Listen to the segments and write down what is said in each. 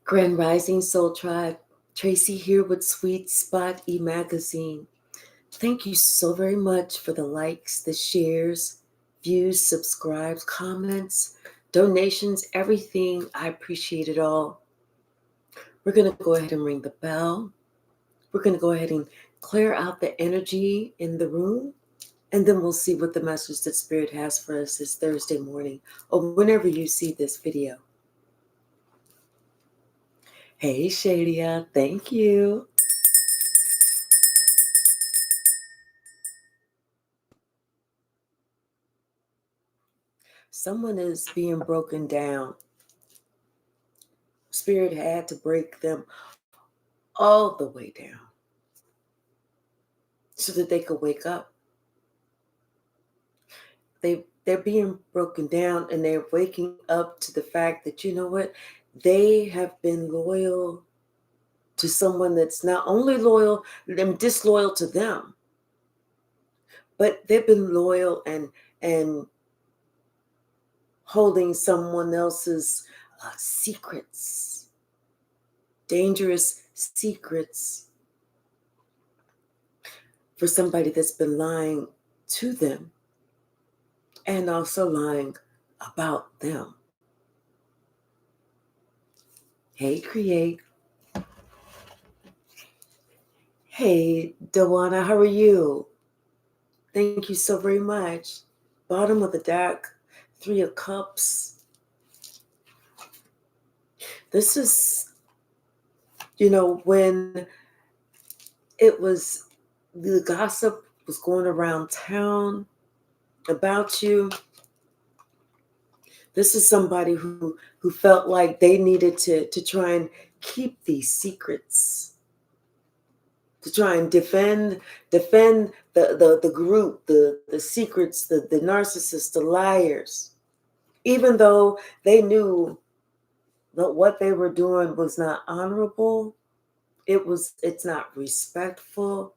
Grand Rising Soul Tribe, Tracy here with Sweet Spot e-magazine. Thank you so very much for the likes, the shares, views, subscribes, comments, donations, everything. I appreciate it all. We're going to go ahead and ring the bell. We're going to go ahead and clear out the energy in the room, and then we'll see what the message that Spirit has for us this Thursday morning or whenever you see this video. Hey, Shadia, thank you. Someone is being broken down. Spirit had to break them all the way down so that they could wake up. They're being broken down, and they're waking up to the fact that, you know what, they have been loyal to someone that's not only loyal, they're disloyal to them, but they've been loyal and holding someone else's secrets, dangerous secrets, for somebody that's been lying to them and also lying about them. Hey, Create. Hey, Dawana, how are you? Thank you so very much. Bottom of the deck, 3 of Cups. This is, when the gossip was going around town about you, this is somebody who felt like they needed to try and keep these secrets, to try and defend the group, the secrets, the narcissists, the liars, even though they knew that what they were doing was not honorable, it's not respectful,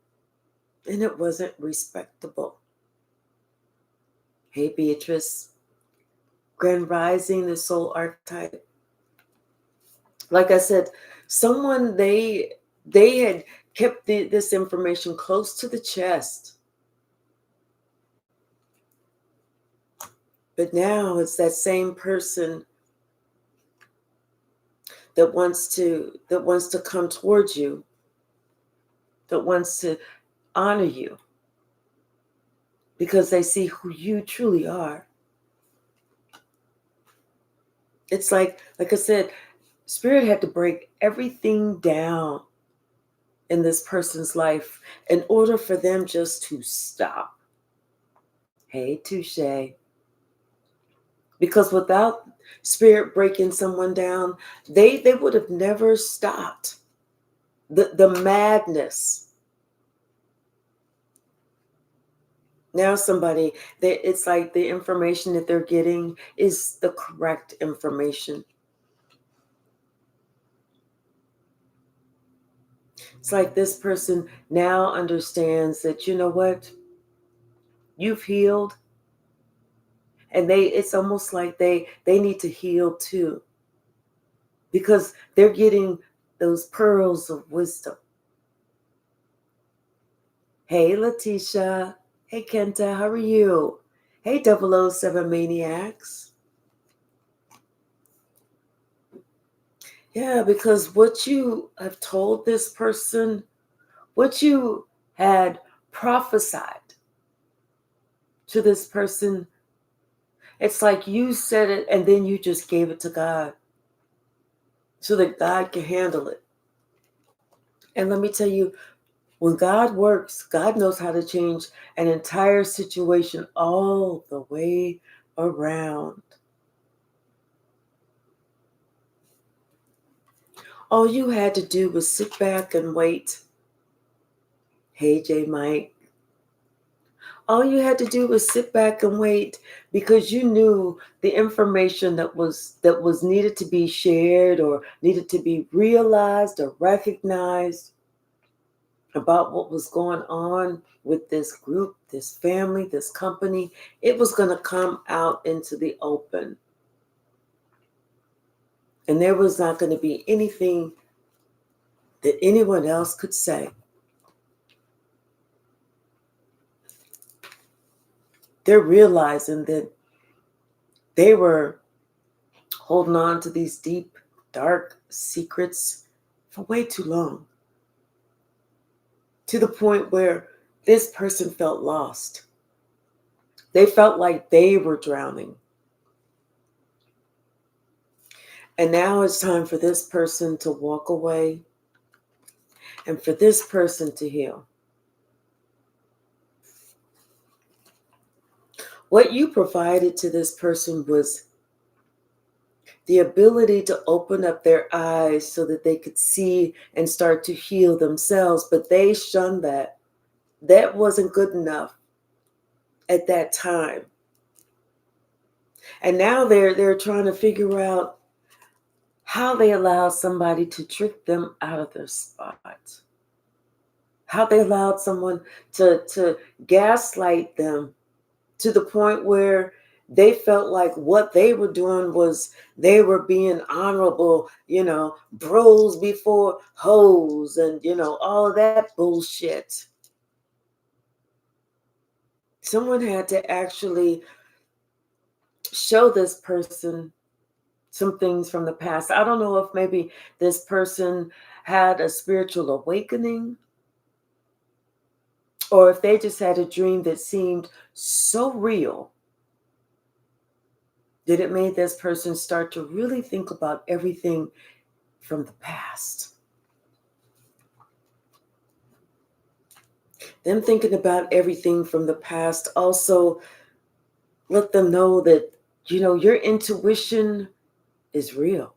and it wasn't respectable. Hey, Beatrice. Grand Rising, the soul archetype. Like I said, someone they had kept this information close to the chest. But now it's that same person that wants to come towards you, that wants to honor you, because they see who you truly are. It's like I said, Spirit had to break everything down in this person's life in order for them just to stop. Hey, touche. Because without Spirit breaking someone down, they would have never stopped the madness. Now it's like the information that they're getting is the correct information. It's like this person now understands that, you know what, you've healed, and it's almost like they need to heal too, because they're getting those pearls of wisdom. Hey, Letitia. Hey, Kenta, how are you? Hey, 007 Maniacs. Yeah, because what you have told this person, what you had prophesied to this person, it's like you said it and then you just gave it to God so that God can handle it. And let me tell you, when God works, God knows how to change an entire situation all the way around. All you had to do was sit back and wait. Hey, J. Mike. All you had to do was sit back and wait, because you knew the information that was needed to be shared or needed to be realized or recognized about what was going on with this group, this family, this company. It was going to come out into the open. And there was not going to be anything that anyone else could say. They're realizing that they were holding on to these deep, dark secrets for way too long, to the point where this person felt lost. They felt like they were drowning. And now it's time for this person to walk away and for this person to heal. What you provided to this person was the ability to open up their eyes so that they could see and start to heal themselves, but they shunned that. That wasn't good enough at that time. And now they're trying to figure out how they allowed somebody to trick them out of their spot. How they allowed someone to gaslight them to the point where they felt like what they were doing was they were being honorable, bros before hoes and, all of that bullshit. Someone had to actually show this person some things from the past. I don't know if maybe this person had a spiritual awakening or if they just had a dream that seemed so real that it made this person start to really think about everything from the past. Them thinking about everything from the past also let them know that, your intuition is real.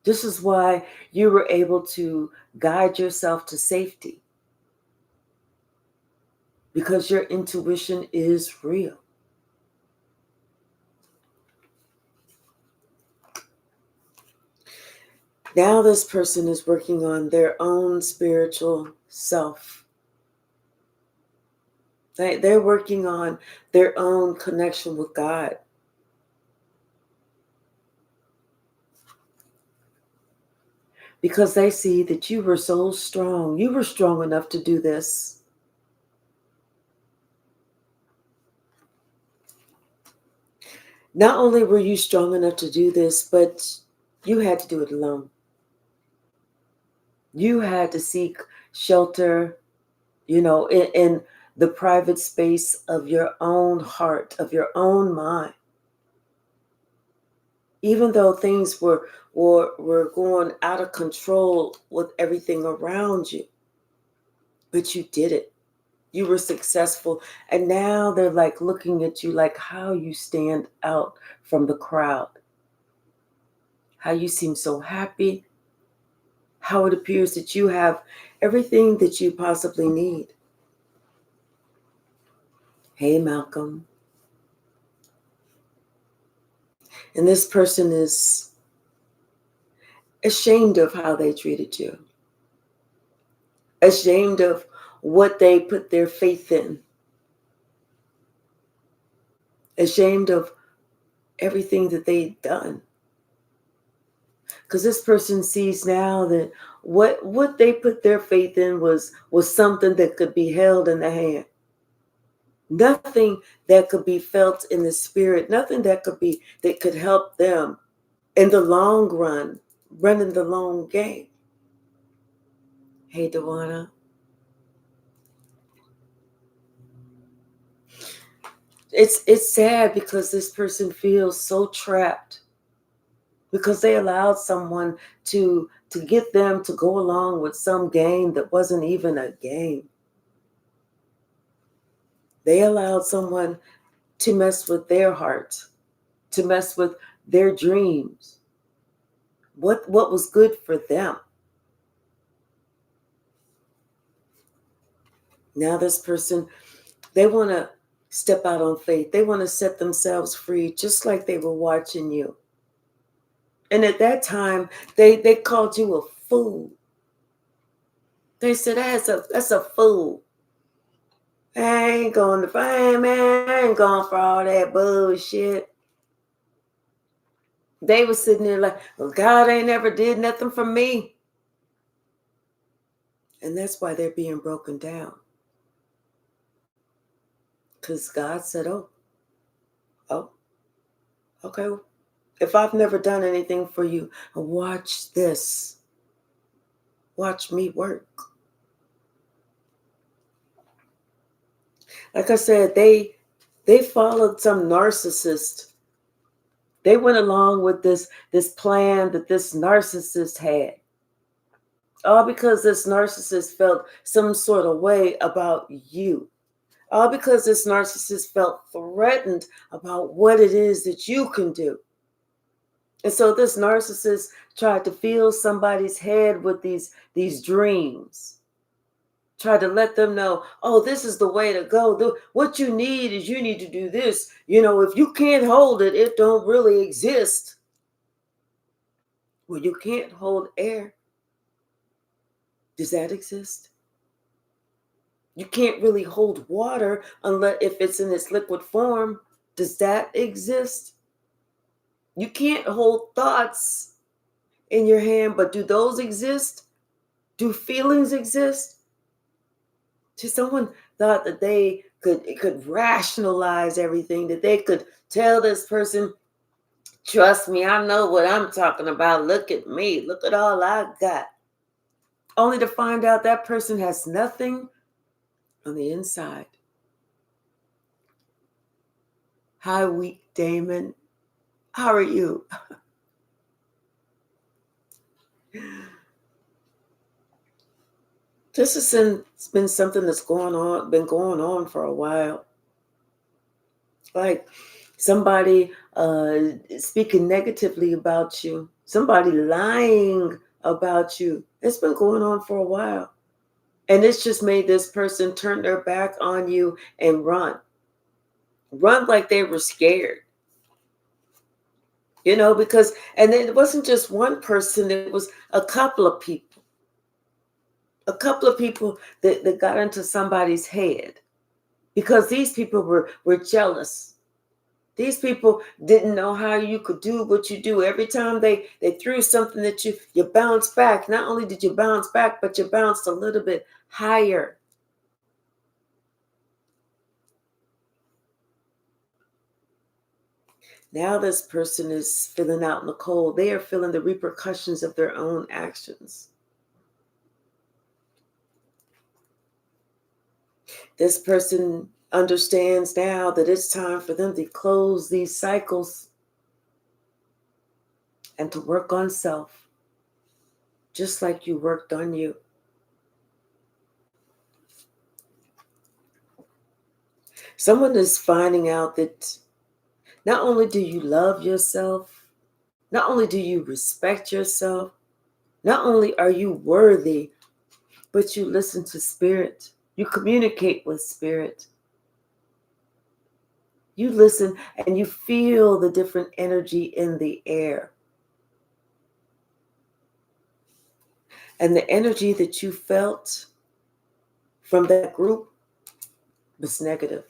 This is why you were able to guide yourself to safety, because your intuition is real. Now this person is working on their own spiritual self. They're working on their own connection with God. Because they see that you were so strong. You were strong enough to do this. Not only were you strong enough to do this, but you had to do it alone. You had to seek shelter, in the private space of your own heart, of your own mind. Even though things were going out of control with everything around you, but you did it. You were successful. And now they're like looking at you like how you stand out from the crowd. How you seem so happy. How it appears that you have everything that you possibly need. Hey, Malcolm. And this person is ashamed of how they treated you. Ashamed of what they put their faith in. Ashamed of everything that they've done. Because this person sees now that what they put their faith in was something that could be held in the hand. Nothing that could be felt in the spirit. Nothing that could help them in the long run, running the long game. Hey, Dewana. It's sad because this person feels so trapped because they allowed someone to get them to go along with some game that wasn't even a game. They allowed someone to mess with their heart, to mess with their dreams. What was good for them. Now this person, they want to step out on faith. They want to set themselves free just like they were watching you. And at that time, they called you a fool. They said, that's a fool. I ain't going to find, man. I ain't going for all that bullshit. They were sitting there like, well, God ain't ever did nothing for me. And that's why they're being broken down. Because God said, oh, okay. If I've never done anything for you, watch this. Watch me work. Like I said, they followed some narcissist. They went along with this plan that this narcissist had. All because this narcissist felt some sort of way about you. All because this narcissist felt threatened about what it is that you can do. And so this narcissist tried to fill somebody's head with these dreams. Tried to let them know, oh, this is the way to go. What you need is you need to do this. If you can't hold it, it don't really exist. Well, you can't hold air. Does that exist? You can't really hold water unless if it's in its liquid form. Does that exist? You can't hold thoughts in your hand, but do those exist? Do feelings exist? See, someone thought that they could rationalize everything, that they could tell this person, trust me, I know what I'm talking about. Look at me. Look at all I got. Only to find out that person has nothing on the inside. Hi, weak Damon. How are you? This has been something that's been going on for a while. Like somebody speaking negatively about you, somebody lying about you. It's been going on for a while. And it's just made this person turn their back on you and run. Run like they were scared. Because, and it wasn't just one person, it was a couple of people. A couple of people that got into somebody's head. Because these people were jealous. These people didn't know how you could do what you do. Every time they threw something at you, you bounced back. Not only did you bounce back, but you bounced a little bit higher. Now this person is feeling out in the cold. They are feeling the repercussions of their own actions. This person understands now that it's time for them to close these cycles and to work on self, just like you worked on you. Someone is finding out that not only do you love yourself, not only do you respect yourself, not only are you worthy, but you listen to spirit. You communicate with spirit. You listen and you feel the different energy in the air. And the energy that you felt from that group was negative.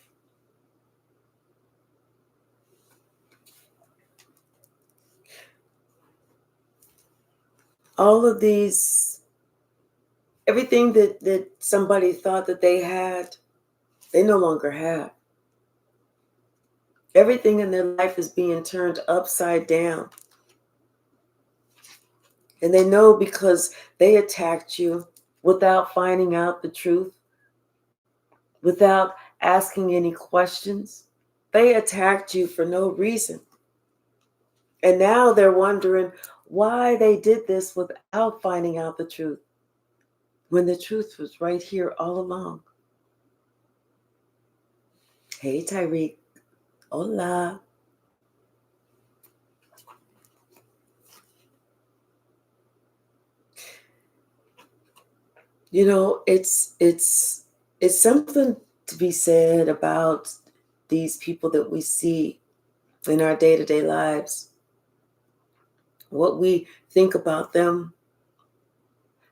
All of these, everything that somebody thought that they had, they no longer have. Everything in their life is being turned upside down. And they know because they attacked you without finding out the truth, without asking any questions. They attacked you for no reason. And now they're wondering why they did this without finding out the truth, when the truth was right here all along. Hey, Tyreek. Hola. It's something to be said about these people that we see in our day-to-day lives. What we think about them,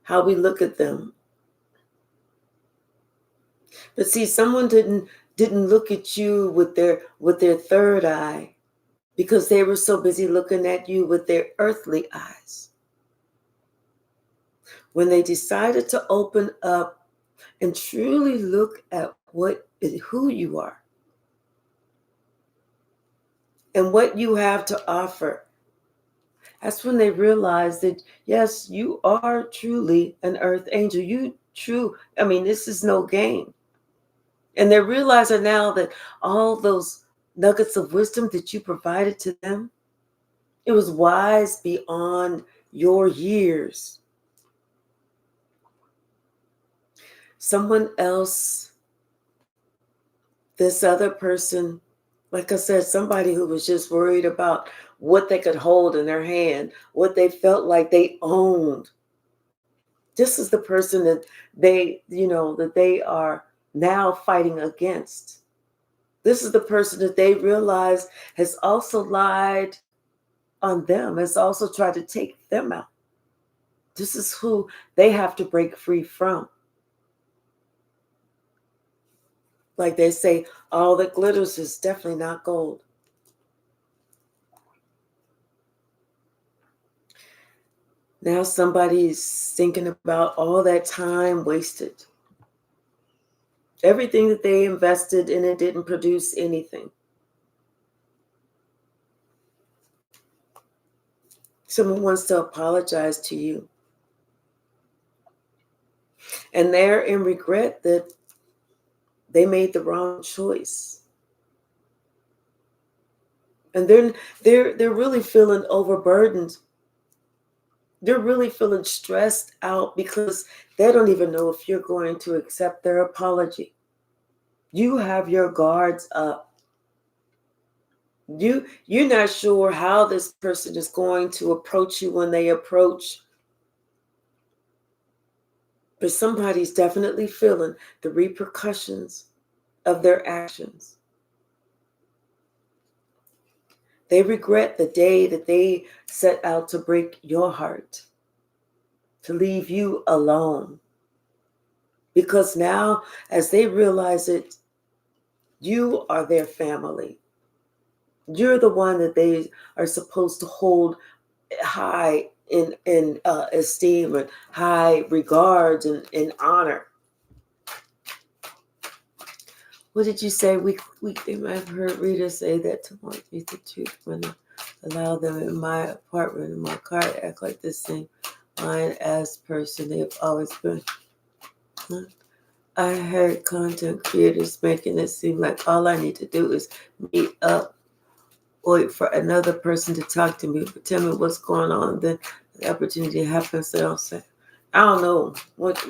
how we look at them. But see, someone didn't look at you with their third eye. because they were so busy looking at you with their earthly eyes. When they decided to open up and truly look at who you are and what you have to offer, that's when they realized that, yes, you are truly an earth angel. This is no game. And they're realizing now that all those nuggets of wisdom that you provided to them, it was wise beyond your years. Someone else, this other person, like I said, somebody who was just worried about what they could hold in their hand, what they felt like they owned. This is the person that they are now fighting against. This is the person that they realize has also lied on them, has also tried to take them out. This is who they have to break free from. Like they say, all that glitters is definitely not gold. Now somebody's thinking about all that time wasted. Everything that they invested in it didn't produce anything. Someone wants to apologize to you. And they're in regret that they made the wrong choice. And then they're really feeling overburdened. They're really feeling stressed out because they don't even know if you're going to accept their apology. You have your guards up. You're not sure how this person is going to approach you when they approach. But somebody's definitely feeling the repercussions of their actions. They regret the day that they set out to break your heart, to leave you alone. Because now, as they realize it, you are their family. You're the one that they are supposed to hold high in esteem and high regards and in honor. What did you say? I've heard Rita say that to want me the truth when I allow them in my apartment, in my car, to act like the same fine-ass person they've always been. Huh? I heard content creators making it seem like all I need to do is meet up, wait for another person to talk to me, tell me what's going on, then the opportunity happens. They don't say, I don't know what.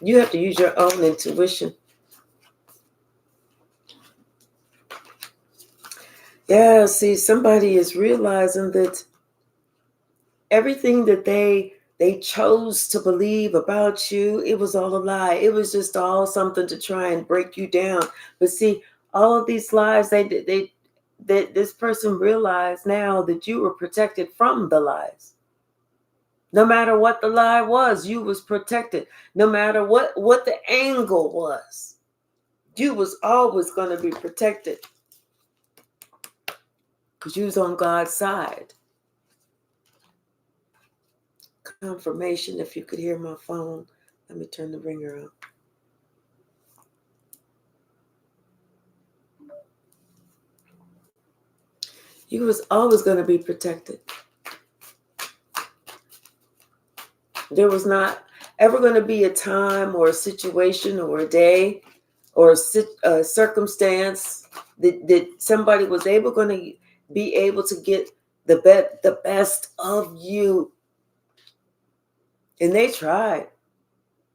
You have to use your own intuition. Yeah, see, somebody is realizing that everything that they chose to believe about you, it was all a lie. It was just all something to try and break you down. But see, all of these lies, this person realized now that you were protected from the lies. No matter what the lie was, you was protected. No matter what the angle was, you was always going to be protected. Because you was on God's side. Confirmation, if you could hear my phone. Let me turn the ringer on. You was always going to be protected. There was not ever going to be a time or a situation or a day or a circumstance that somebody was going to be able to get the best of you. And they tried.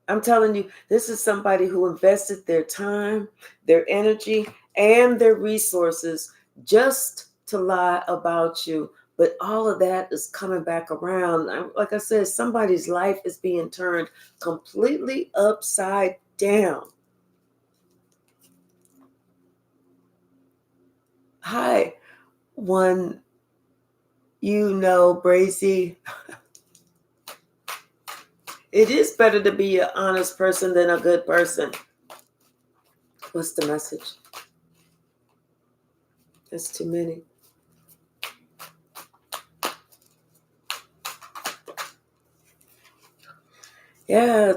I'm telling you, this is somebody who invested their time, their energy, and their resources just to lie about you. But all of that is coming back around. Like I said, somebody's life is being turned completely upside down. Hi, one, Brazy. It is better to be an honest person than a good person. What's the message? That's too many. Yeah.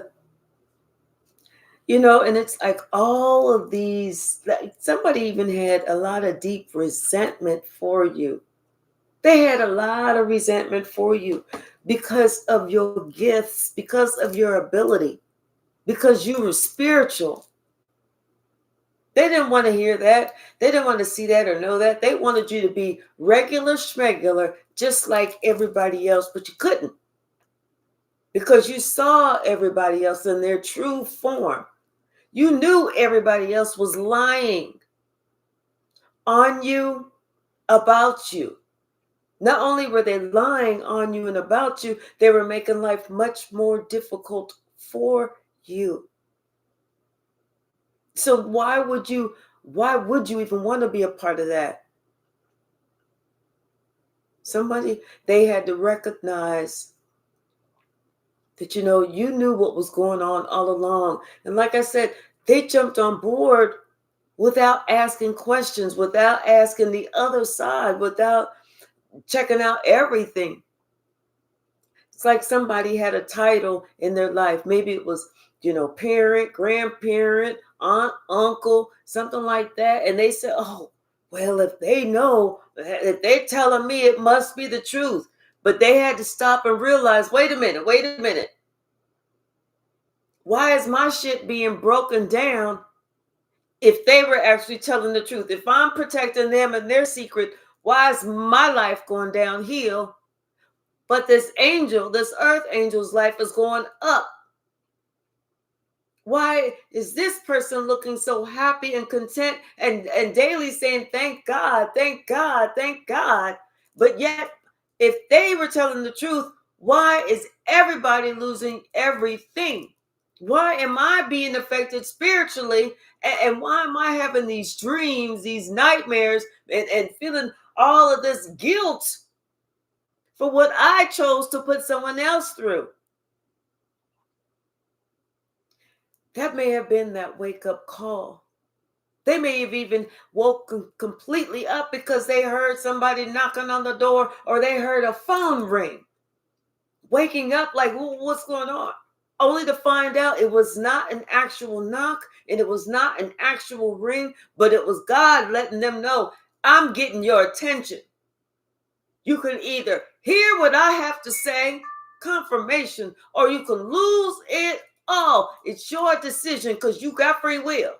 And it's like all of these, like somebody even had a lot of deep resentment for you. They had a lot of resentment for you because of your gifts, because of your ability, because you were spiritual. They didn't want to hear that. They didn't want to see that or know that. They wanted you to be regular schmegular, just like everybody else, but you couldn't because you saw everybody else in their true form. You knew everybody else was lying on you, about you. Not only were they lying on you and about you, they were making life much more difficult for you. So why would you even want to be a part of that? They had to recognize that, you knew what was going on all along. And like I said, they jumped on board without asking questions, without asking the other side, without checking out everything. It's like somebody had a title in their life. Maybe it was, parent, grandparent, aunt, uncle, something like that. And they said, oh, well, if they know, if they're telling me, it must be the truth. But they had to stop and realize, wait a minute. Why is my shit being broken down if they were actually telling the truth? If I'm protecting them and their secret, why is my life going downhill? But this earth angel's life is going up. Why is this person looking so happy and content and daily saying, thank God, thank God, thank God? But yet, if they were telling the truth, why is everybody losing everything? Why am I being affected spiritually? And why am I having these dreams, these nightmares, and feeling all of this guilt for what I chose to put someone else through? That may have been that wake-up call. They may have even woken completely up because they heard somebody knocking on the door or they heard a phone ring. Waking up like, what's going on? Only to find out it was not an actual knock and it was not an actual ring, but it was God letting them know, I'm getting your attention. You can either hear what I have to say, confirmation, or you can lose it all. It's your decision because you got free will.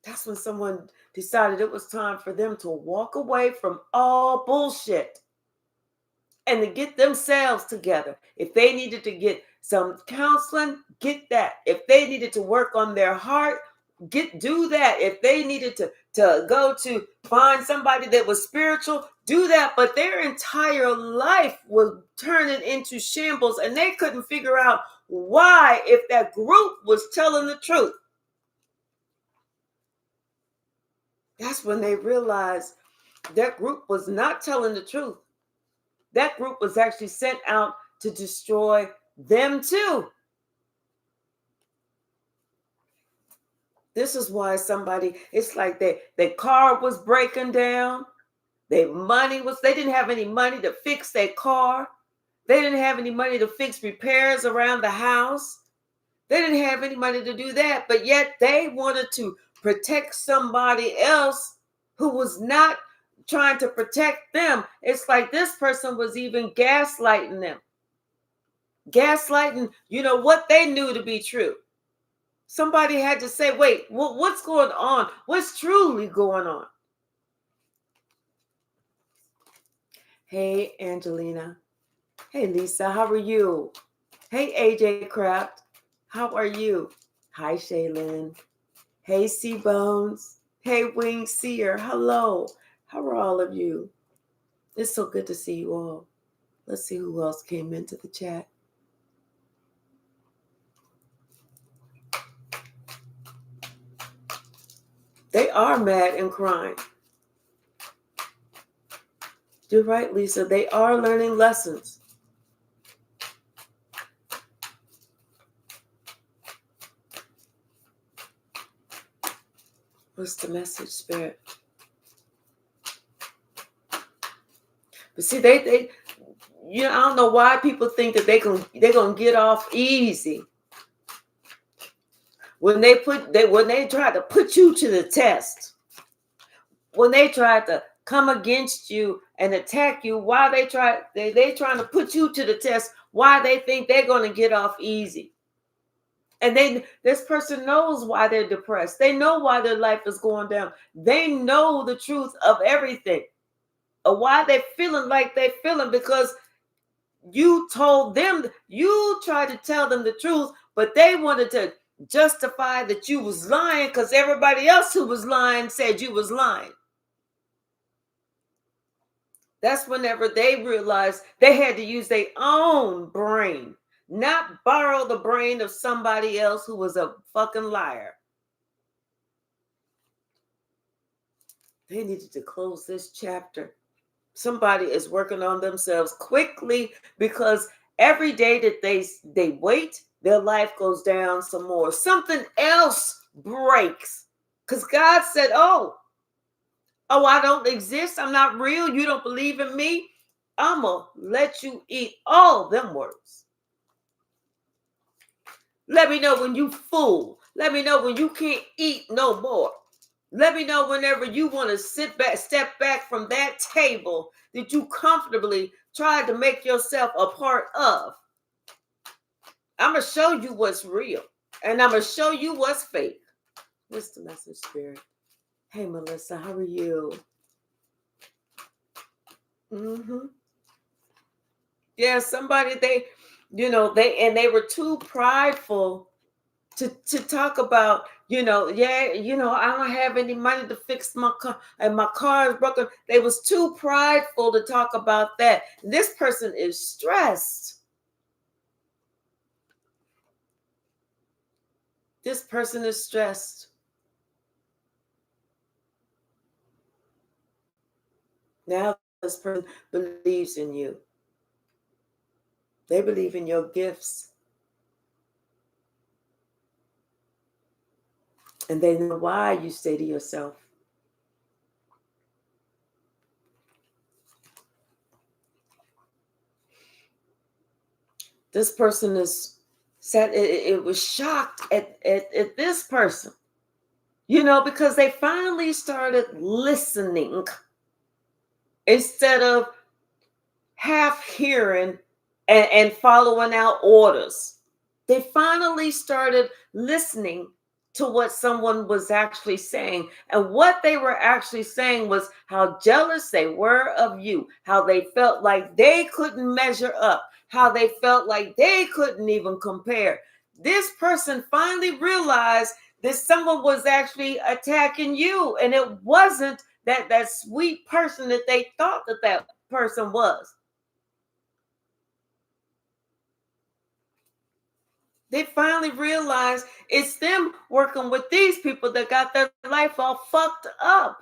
That's when someone decided it was time for them to walk away from all bullshit and to get themselves together. If they needed to get some counseling, get that. If they needed to work on their heart, do that. If they needed to go to find somebody that was spiritual, do that. But their entire life was turning into shambles and they couldn't figure out why, if that group was telling the truth. That's when they realized that group was not telling the truth. That group was actually sent out to destroy them too. This is why it's like their car was breaking down. They didn't have any money to fix their car. They didn't have any money to fix repairs around the house. They didn't have any money to do that, but yet they wanted to protect somebody else who was not trying to protect them. It's like this person was even gaslighting them. Gaslighting, what they knew to be true. Somebody had to say, wait, what's going on? What's truly going on? Hey, Angelina. Hey, Lisa, how are you? Hey, AJ Craft, how are you? Hi, Shaylin. Hey, C Bones. Hey, Wing Seer. Hello. How are all of you? It's so good to see you all. Let's see who else came into the chat. They are mad and crying. You're right, Lisa. They are learning lessons. What's the message, Spirit? But see, they I don't know why people think that they're gonna get off easy when they try to put you to the test, when they try to come against you and attack you. Why they trying to put you to the test? Why they think they're gonna get off easy? And this person knows why they're depressed. They know why their life is going down. They know the truth of everything. Or why they're feeling like they're feeling, because you told them, you tried to tell them the truth, but they wanted to justify that you was lying because everybody else who was lying said you was lying. That's whenever they realized they had to use their own brain, not borrow the brain of somebody else who was a fucking liar. They needed to close this chapter. Somebody is working on themselves quickly, because every day that they wait, their life goes down some more. Something else breaks. Because God said, oh, I don't exist. I'm not real. You don't believe in me. I'm going to let you eat all them words. Let me know when you full. Let me know when you can't eat no more. Let me know whenever you want to step back from that table that you comfortably tried to make yourself a part of. I'm going to show you what's real, and I'm going to show you what's fake. What's the message, Spirit? Hey, Melissa, how are you? Yeah, somebody, they were too prideful to talk about, I don't have any money to fix my car and my car is broken. They was too prideful to talk about that. This person is stressed. This person is stressed. Now this person believes in you. They believe in your gifts. And they know why you say to yourself, this person is said it was shocked at this person, because they finally started listening instead of half hearing and following out orders. They finally started listening to what someone was actually saying. And what they were actually saying was how jealous they were of you, how they felt like they couldn't measure up, how they felt like they couldn't even compare. This person finally realized that someone was actually attacking you, and it wasn't that sweet person that they thought that person was. They finally realized it's them working with these people that got their life all fucked up.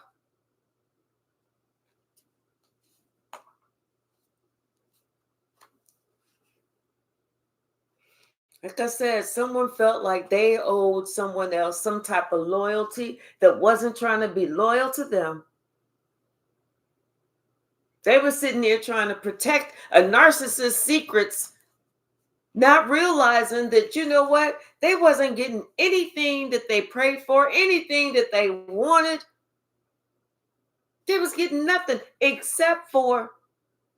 Like I said, someone felt like they owed someone else some type of loyalty that wasn't trying to be loyal to them. They were sitting there trying to protect a narcissist's secrets, not realizing that, you know what, they wasn't getting anything that they prayed for, anything that they wanted. They was getting nothing except for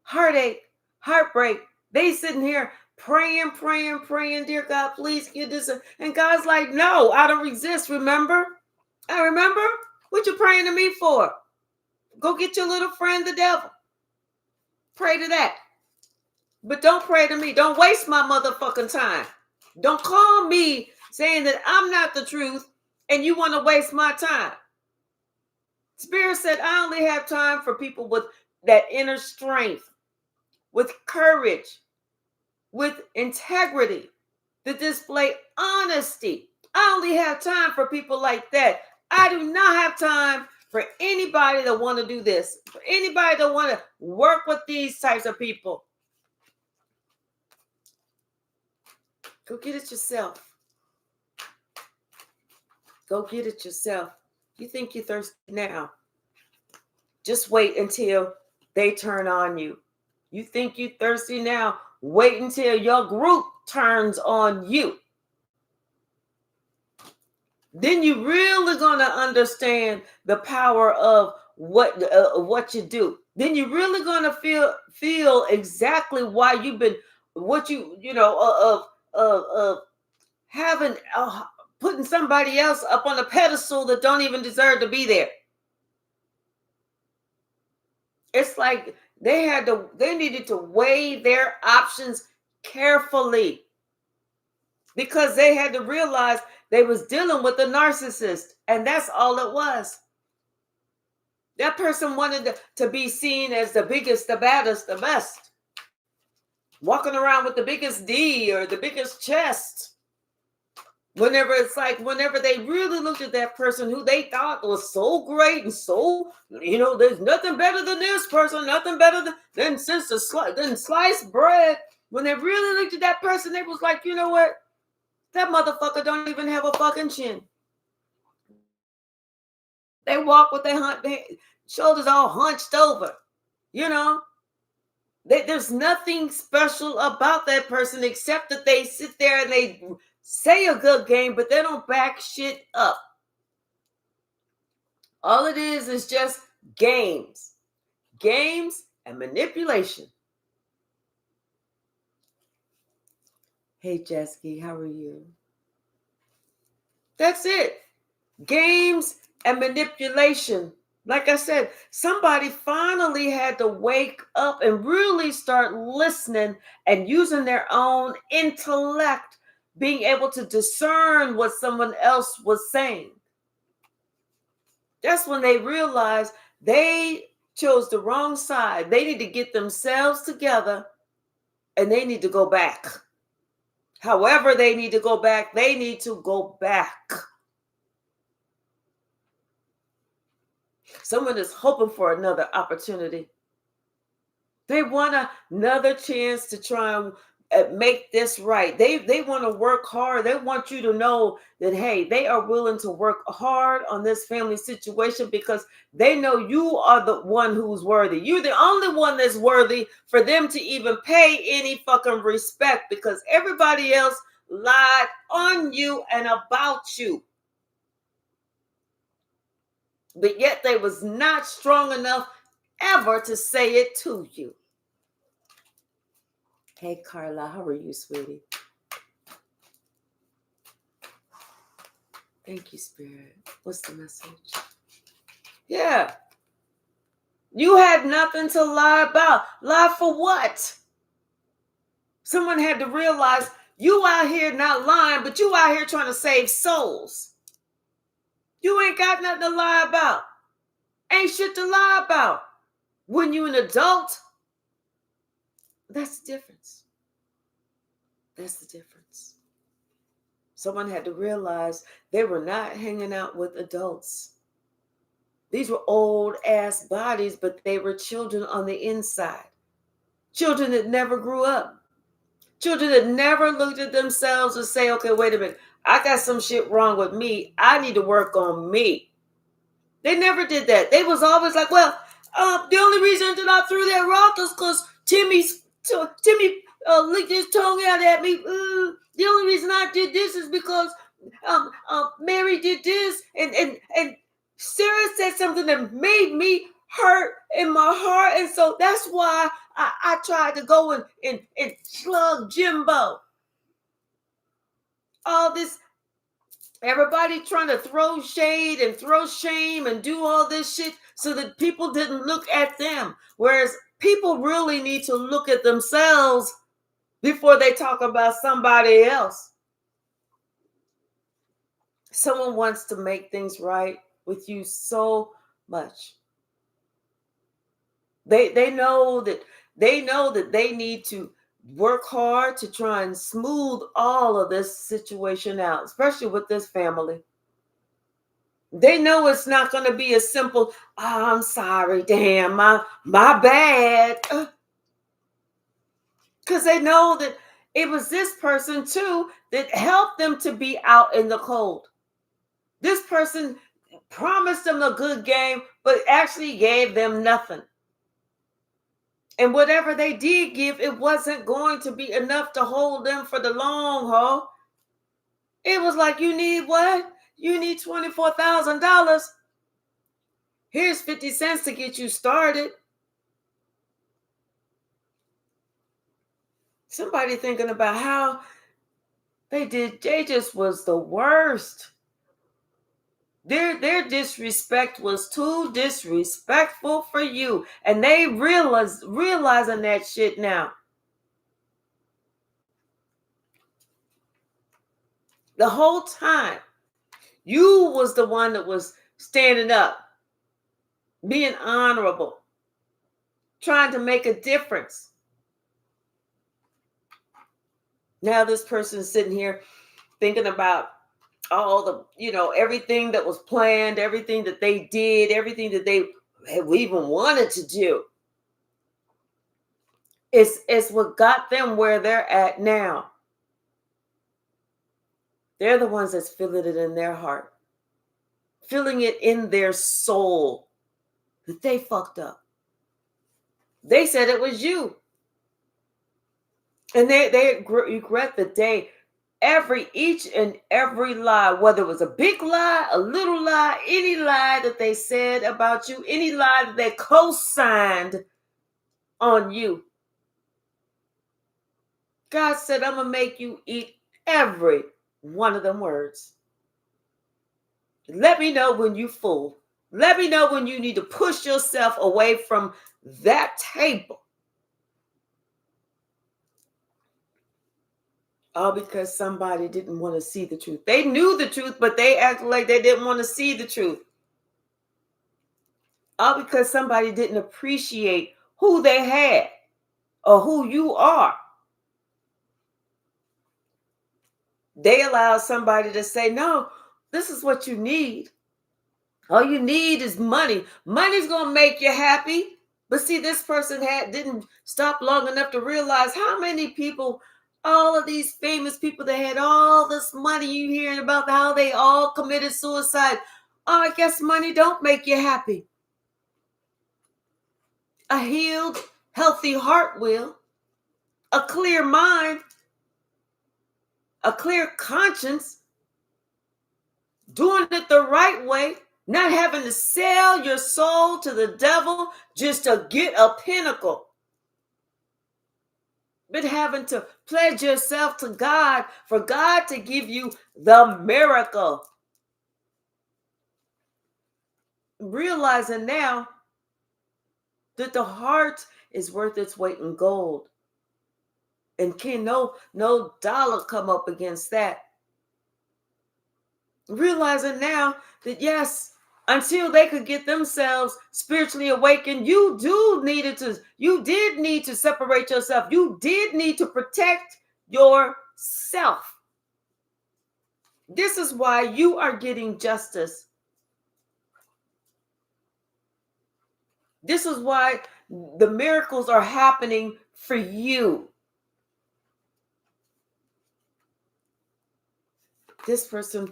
heartache, heartbreak. They sitting here praying, dear God, please give this. And God's like, no, I don't exist, remember? I remember? What you praying to me for? Go get your little friend, the devil. Pray to that. But don't pray to me. Don't waste my motherfucking time. Don't call me saying that I'm not the truth and you want to waste my time. Spirit said, I only have time for people with that inner strength, with courage, with integrity, to display honesty. I only have time for people like that. I do not have time for anybody that want to do this, for anybody that want to work with these types of people. Go get it yourself. Go get it yourself. You think you're thirsty now. Just wait until they turn on you. You think you're thirsty now. Wait until your group turns on you. Then you really gonna understand the power of what you do. Then you really gonna feel exactly why you've been what you know of having putting somebody else up on a pedestal that don't even deserve to be there. It's like they needed to weigh their options carefully, because they had to realize they was dealing with a narcissist, and that's all it was. That person wanted to be seen as the biggest, the baddest, the best, walking around with the biggest D or the biggest chest. Whenever they really looked at that person who they thought was so great and so, there's nothing better than this person, nothing better than sliced bread. When they really looked at that person, they was like, you know what? That motherfucker don't even have a fucking chin. They walk with their shoulders all hunched over. There's nothing special about that person except that they sit there and they say a good game, but they don't back shit up. All it is just games and manipulation. Hey, Jesky, how are you? That's it. Games and manipulation. Like I said, somebody finally had to wake up and really start listening and using their own intellect, being able to discern what someone else was saying. That's when they realized they chose the wrong side. They need to get themselves together and they need to go back. However they need to go back, they need to go back. Someone is hoping for another opportunity. They want another chance to try and make this right. They want to work hard. They want you to know that, hey, they are willing to work hard on this family situation because they know you are the one who's worthy. You're the only one that's worthy for them to even pay any fucking respect, because everybody else lied on you and about you. But yet they was not strong enough ever to say it to you. Hey, Carla, how are you, sweetie? Thank you, Spirit. What's the message? Yeah. You had nothing to lie about. Lie for what? Someone had to realize you out here not lying, but you out here trying to save souls. You ain't got nothing to lie about. Ain't shit to lie about. When you an adult, that's the difference. That's the difference. Someone had to realize they were not hanging out with adults. These were old ass bodies, but they were children on the inside. Children that never grew up. Children that never looked at themselves and say, okay, wait a minute. I got some shit wrong with me. I need to work on me. They never did that. They was always like, well, the only reason that I threw that rock is because Timmy licked his tongue out at me. The only reason I did this is because Mary did this, and Sarah said something that made me hurt in my heart, and so that's why I tried to go and slug Jimbo. All this, everybody trying to throw shade and throw shame and do all this shit so that people didn't look at them. Whereas people really need to look at themselves before they talk about somebody else. Someone wants to make things right with you so much. They know that they need to work hard to try and smooth all of this situation out, especially with this family. They know it's not going to be a simple, I'm sorry, damn, my bad. Because they know that it was this person too that helped them to be out in the cold. This person promised them a good game, but actually gave them nothing. And whatever they did give, it wasn't going to be enough to hold them for the long haul. It was like, you need what? You need $24,000. Here's 50 cents to get you started. Somebody thinking about how they just was the worst. Their disrespect was too disrespectful for you. And they realizing that shit now. The whole time, you was the one that was standing up, being honorable, trying to make a difference. Now this person is sitting here thinking about all the, everything that was planned, everything that they did, everything that they even wanted to do. It's what got them where they're at now. They're the ones that's feeling it in their heart, feeling it in their soul that they fucked up. They said it was you. And they regret the day. Each and every lie, whether it was a big lie, a little lie, any lie that they said about you, any lie that they co-signed on you. God said, I'm going to make you eat every one of them words. Let me know when you fool. Let me know when you need to push yourself away from that table. All because somebody didn't want to see the truth. They knew the truth, but they acted like they didn't want to see the truth. All because somebody didn't appreciate who they had or who you are. They allowed somebody to say, no, this is what you need. All you need is money. Money's going to make you happy. But see, this person didn't stop long enough to realize how many people, all of these famous people that had all this money, you hearing about how they all committed suicide. Oh, I guess money don't make you happy. A healed, healthy heart will. A clear mind. A clear conscience. Doing it the right way. Not having to sell your soul to the devil just to get a pinnacle. But having to pledge yourself to God for God to give you the miracle. Realizing now that the heart is worth its weight in gold. And can no dollar come up against that. Realizing now that yes, until they could get themselves spiritually awakened, you did need to separate yourself. You did need to protect yourself. This is why you are getting justice. This is why the miracles are happening for you. This person,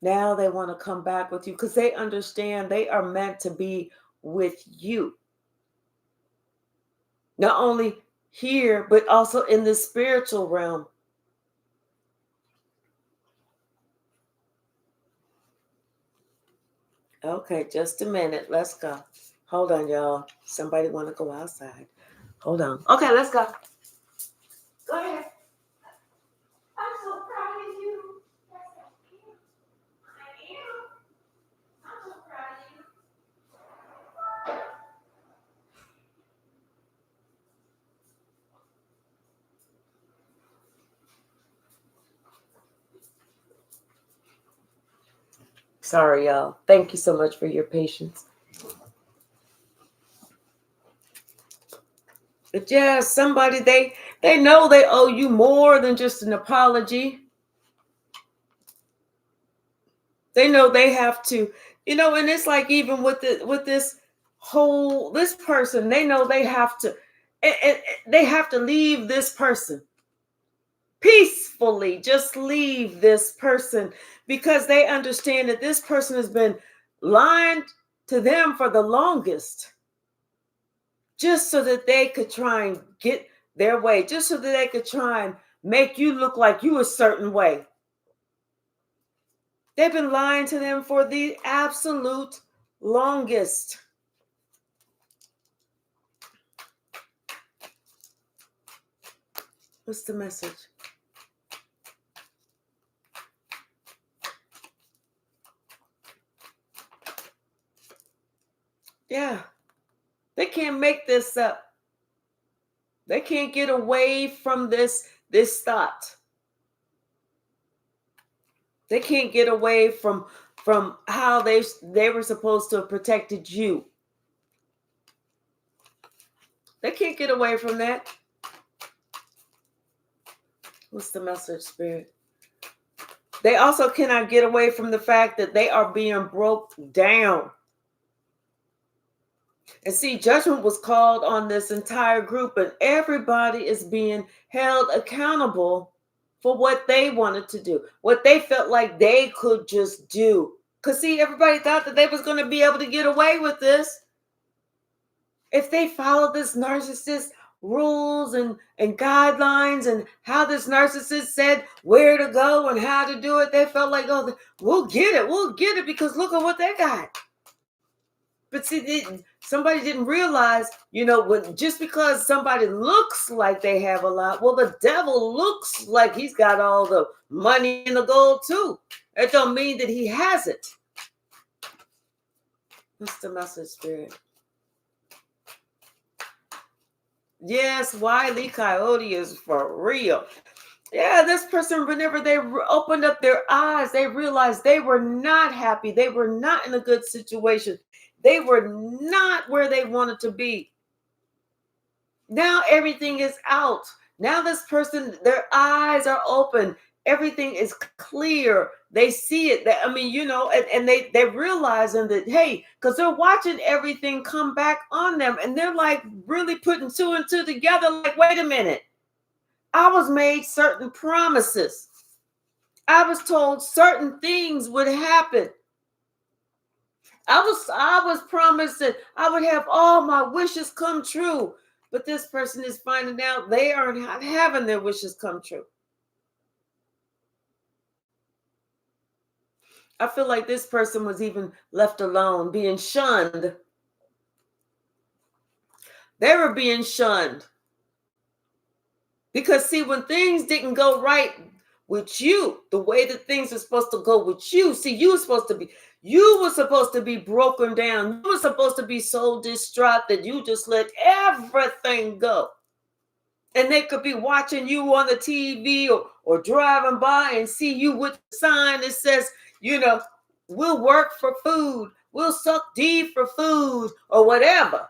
now they want to come back with you because they understand they are meant to be with you. Not only here, but also in the spiritual realm. Okay, just a minute. Let's go. Hold on, y'all. Somebody want to go outside. Hold on. Okay, let's go. Go ahead. I'm so proud of you. I am. I'm so proud of you. Sorry, y'all. Thank you so much for your patience. But yeah, somebody, they know they owe you more than just an apology. They know they have to, and it's like even with this person, they know they have to, they have to leave this person peacefully. peacefully just leave this person because they understand that this person has been lying to them for the longest, just so that they could try and get their way, just so that they could try and make you look like you a certain way. They've been lying to them for the absolute longest. What's the message? Yeah, they can't make this up. They can't get away from this thought. They can't get away from how they were supposed to have protected you. They can't get away from that. What's the message, Spirit? They also cannot get away from the fact that they are being broke down. And see, judgment was called on this entire group, and everybody is being held accountable for what they wanted to do, what they felt like they could just do. Because see, everybody thought that they was going to be able to get away with this. If they followed this narcissist rules and guidelines and how this narcissist said where to go and how to do it, they felt like, oh, we'll get it because look at what they got. But see, somebody didn't realize, when just because somebody looks like they have a lot, well, the devil looks like he's got all the money and the gold too. It don't mean that he has it. What's the message, Spirit? Yes, Wile E. Coyote is for real. Yeah, this person, whenever they opened up their eyes, they realized they were not happy. They were not in a good situation. They were not where they wanted to be. Now everything is out. Now this person, their eyes are open. Everything is clear. They see it. And they realizing that, hey, because they're watching everything come back on them. And they're like really putting two and two together. Like, wait a minute. I was made certain promises. I was told certain things would happen. I was promised that I would have all my wishes come true. But this person is finding out they are not having their wishes come true. I feel like this person was even left alone, being shunned. They were being shunned. Because see, when things didn't go right with you, the way that things are supposed to go with you, see, you were supposed to be broken down. You were supposed to be so distraught that you just let everything go. And they could be watching you on the TV or driving by and see you with the sign that says, we'll work for food, we'll suck D for food, or whatever.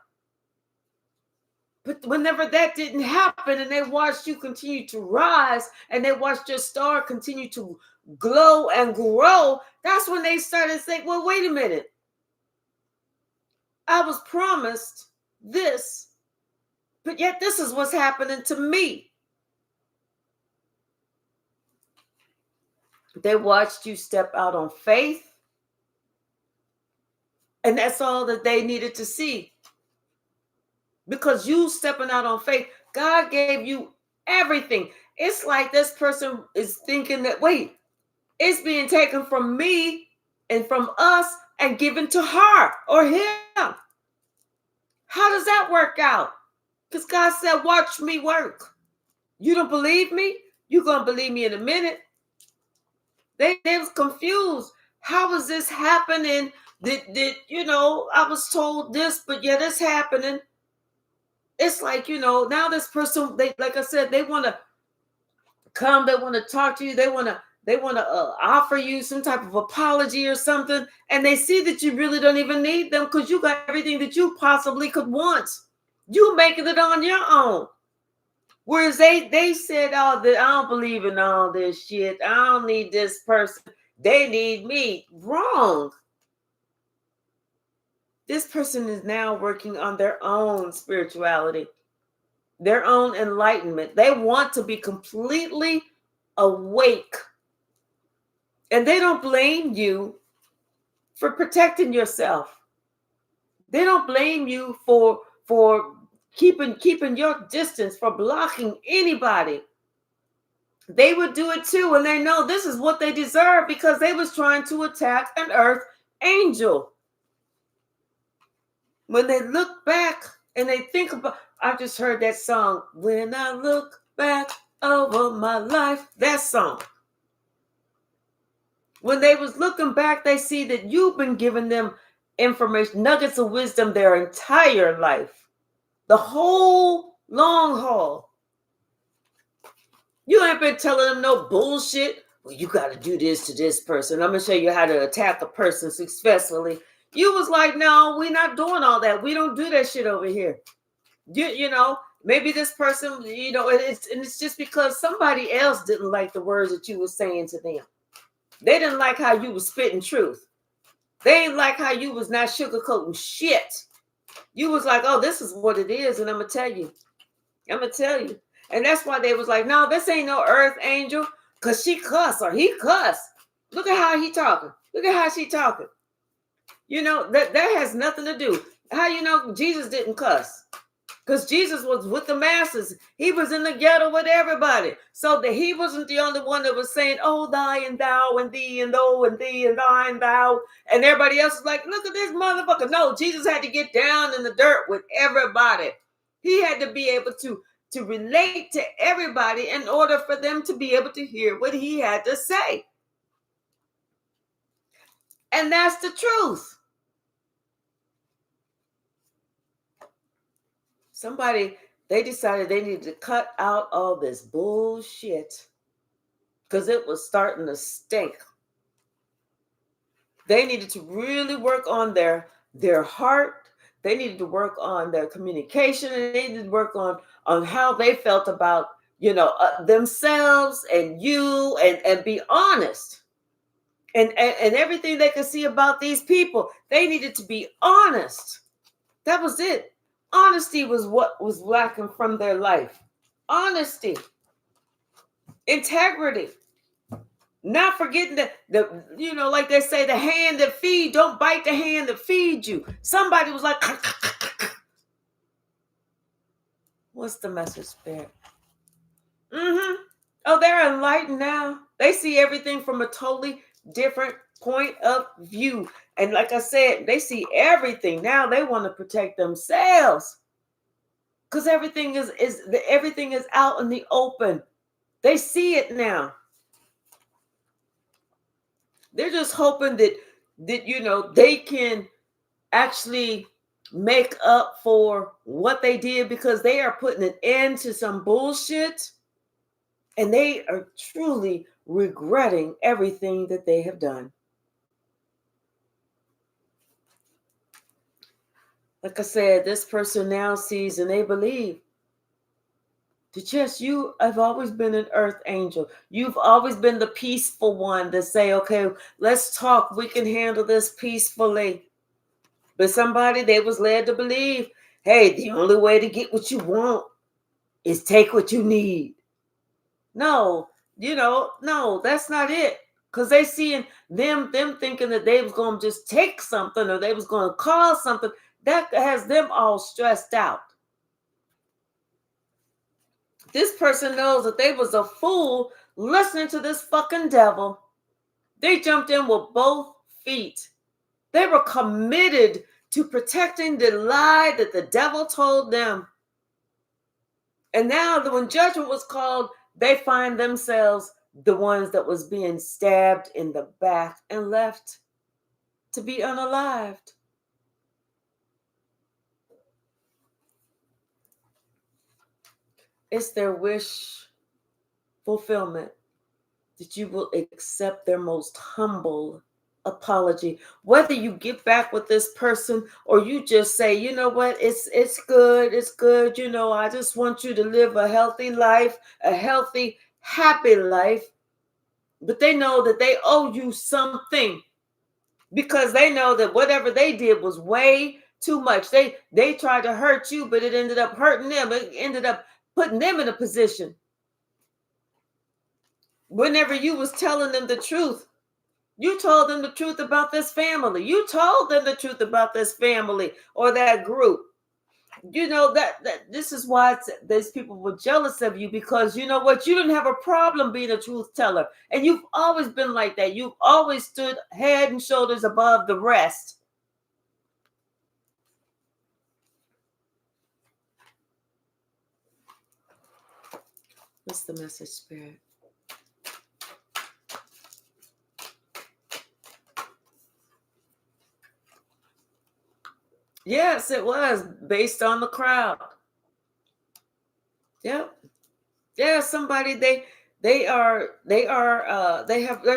But whenever that didn't happen and they watched you continue to rise and they watched your star continue to glow and grow, that's when they started saying, well, wait a minute. I was promised this, but yet this is what's happening to me. They watched you step out on faith. And that's all that they needed to see. Because you stepping out on faith, God gave you everything. It's like this person is thinking that, wait, it's being taken from me and from us and given to her or him. How does that work out? Because God said, watch me work. You don't believe me? You're going to believe me in a minute. They was confused. How is this happening? I was told this, but yet it's happening. It's like, now this person, like I said, they want to come, they want to talk to you, they want to offer you some type of apology or something, and they see that you really don't even need them because you got everything that you possibly could want. You making it on your own. Whereas they said, oh, I don't believe in all this shit. I don't need this person. They need me. Wrong. This person is now working on their own spirituality, their own enlightenment. They want to be completely awake. And they don't blame you for protecting yourself. They don't blame you for keeping your distance, for blocking anybody. They would do it too, and they know this is what they deserve because they was trying to attack an earth angel. When they look back and they think about, I just heard that song, when I look back over my life, that song. When they was looking back, they see that you've been giving them information, nuggets of wisdom their entire life, the whole long haul. You ain't been telling them no bullshit. Well, you got to do this to this person. I'm going to show you how to attack a person successfully. You was like, no, we're not doing all that. We don't do that shit over here. You know, maybe this person, you know, it's just because somebody else didn't like the words that you were saying to them. They didn't like how you was spitting truth. They ain't like how you was not sugarcoating shit. You was like, oh, this is what it is. And I'm going to tell you. And that's why they was like, no, this ain't no earth angel. Because she cuss or he cuss. Look at how he talking. Look at how she talking. You know, that has nothing to do. How you know Jesus didn't cuss? Because Jesus was with the masses. He was in the ghetto with everybody. So that he wasn't the only one that was saying, oh, thy and thou and thee and thou and thee and thy and thou. And everybody else was like, look at this motherfucker. No, Jesus had to get down in the dirt with everybody. He had to be able to relate to everybody in order for them to be able to hear what he had to say. And that's the truth. They decided they needed to cut out all this bullshit because it was starting to stink. They needed to really work on their heart. They needed to work on their communication, and they needed to work on how they felt about, you know, themselves and you, and be honest. And everything they could see about these people, they needed to be honest. That was it. Honesty was what was lacking from their life. Honesty. Integrity. Not forgetting the you know, like they say, the hand that feeds, don't bite the hand that feeds you. Somebody was like, what's the message, Spirit? Oh, they're enlightened now. They see everything from a totally different point of view. And like I said, they see everything. Now they want to protect themselves. Because everything is out in the open. They see it now. They're just hoping that you know, they can actually make up for what they did, because they are putting an end to some bullshit, and they are truly regretting everything that they have done. Like I said, this person now sees and they believe that yes, you have always been an earth angel. You've always been the peaceful one to say, okay, let's talk. We can handle this peacefully. But somebody, they was led to believe, hey, the only way to get what you want is take what you need. No, you know, no, that's not it. Because they seeing them thinking that they was going to just take something, or they was going to cause something. That has them all stressed out. This person knows that they was a fool listening to this fucking devil. They jumped in with both feet. They were committed to protecting the lie that the devil told them. And now when judgment was called, they find themselves the ones that was being stabbed in the back and left to be unalived. It's their wish fulfillment that you will accept their most humble apology. Whether you get back with this person or you just say, you know what, it's good. You know, I just want you to live a healthy life, a healthy, happy life. But they know that they owe you something, because they know that whatever they did was way too much. They tried to hurt you, but it ended up hurting them. It ended up putting them in a position Whenever you was telling them the truth, you told them the truth about this family. You told them the truth about this family or that group. You know that this is why these people were jealous of you, because you know what, you didn't have a problem being a truth teller, and you've always been like that. You've always stood head and shoulders above the rest. What's the message, Spirit? Yes, it was based on the crowd. Yep. Yeah, somebody they're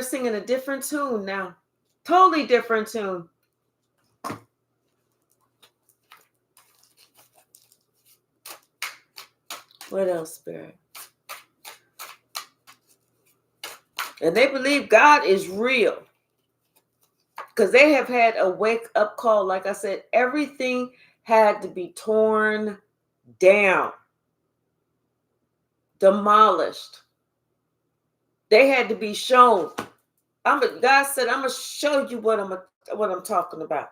singing a different tune now. Totally different tune. What else, Spirit? And they believe God is real, because they have had a wake-up call. Like I said, everything had to be torn down, demolished. They had to be shown. God said, I'm gonna show you what I'm talking about.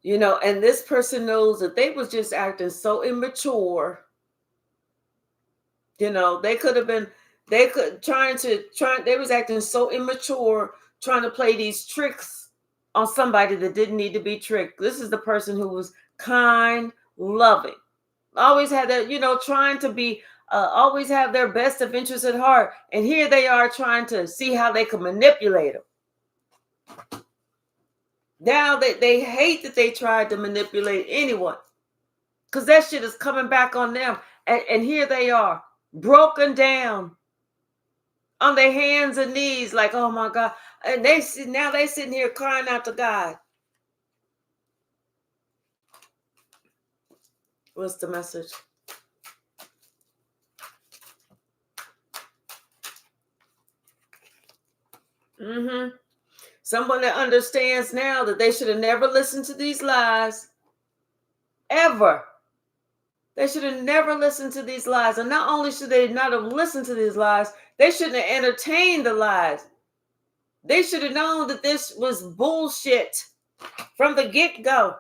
You know, and this person knows that they was just acting so immature. You know, they was acting so immature, trying to play these tricks on somebody that didn't need to be tricked. This is the person who was kind, loving, always had that, trying to be, always have their best of interests at heart. And here they are trying to see how they can manipulate them. Now they hate that they tried to manipulate anyone, because that shit is coming back on them. And here they are, broken down on their hands and knees, like, oh my God. And they sitting here crying out to God. What's the message? Someone that understands now that they should have never listened to these lies. Ever. They should have never listened to these lies. And not only should they not have listened to these lies, they shouldn't have entertained the lies. They should have known that this was bullshit from the get-go.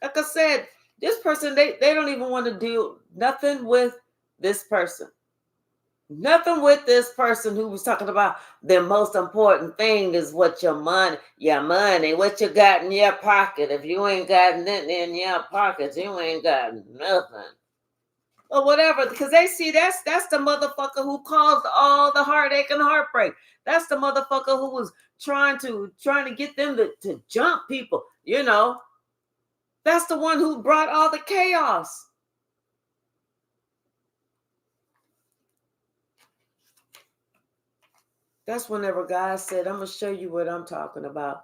Like I said, this person, they don't even want to do nothing with this person. Nothing with this person who was talking about the most important thing is what your money, what you got in your pocket. If you ain't got nothing in your pockets, you ain't got nothing. Or whatever, because they see that's the motherfucker who caused all the heartache and heartbreak. That's the motherfucker who was trying to get them to jump people, That's the one who brought all the chaos. That's whenever God said, I'm going to show you what I'm talking about.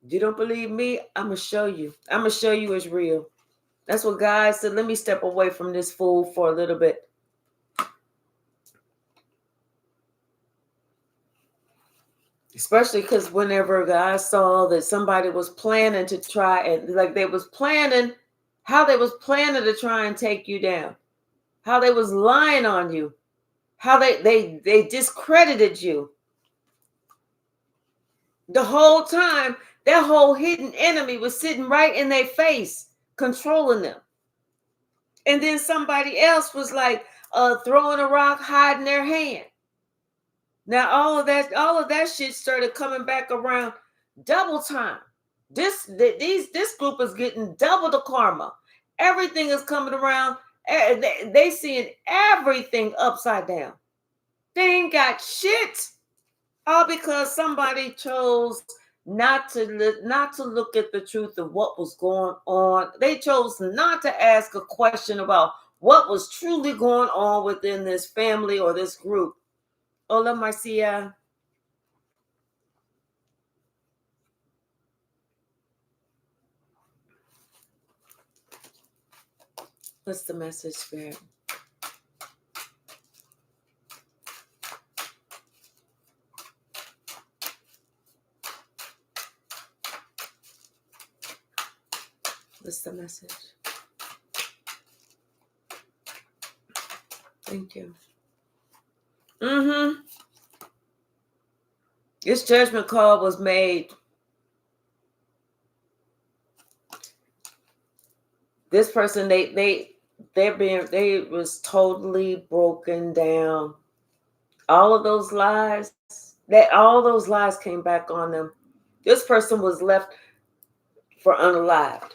You don't believe me? I'm going to show you. I'm going to show you it's real. That's what God said. Let me step away from this fool for a little bit. Especially because whenever God saw that somebody was planning to try, and like they was planning, how they was planning to try and take you down, how they was lying on you, how they discredited you. The whole time, that whole hidden enemy was sitting right in their face, controlling them. And then somebody else was like throwing a rock, hiding their hand. Now all of that shit started coming back around double time. This group is getting double the karma. Everything is coming around. They seeing everything upside down. They ain't got shit. All because somebody chose not to look at the truth of what was going on. They chose not to ask a question about what was truly going on within this family or this group. Hola, Marcia. What's the message, Spirit? What's the message? Thank you. This judgment call was made. This person, they was totally broken down. All of those lies, all those lies came back on them. This person was left for unalived.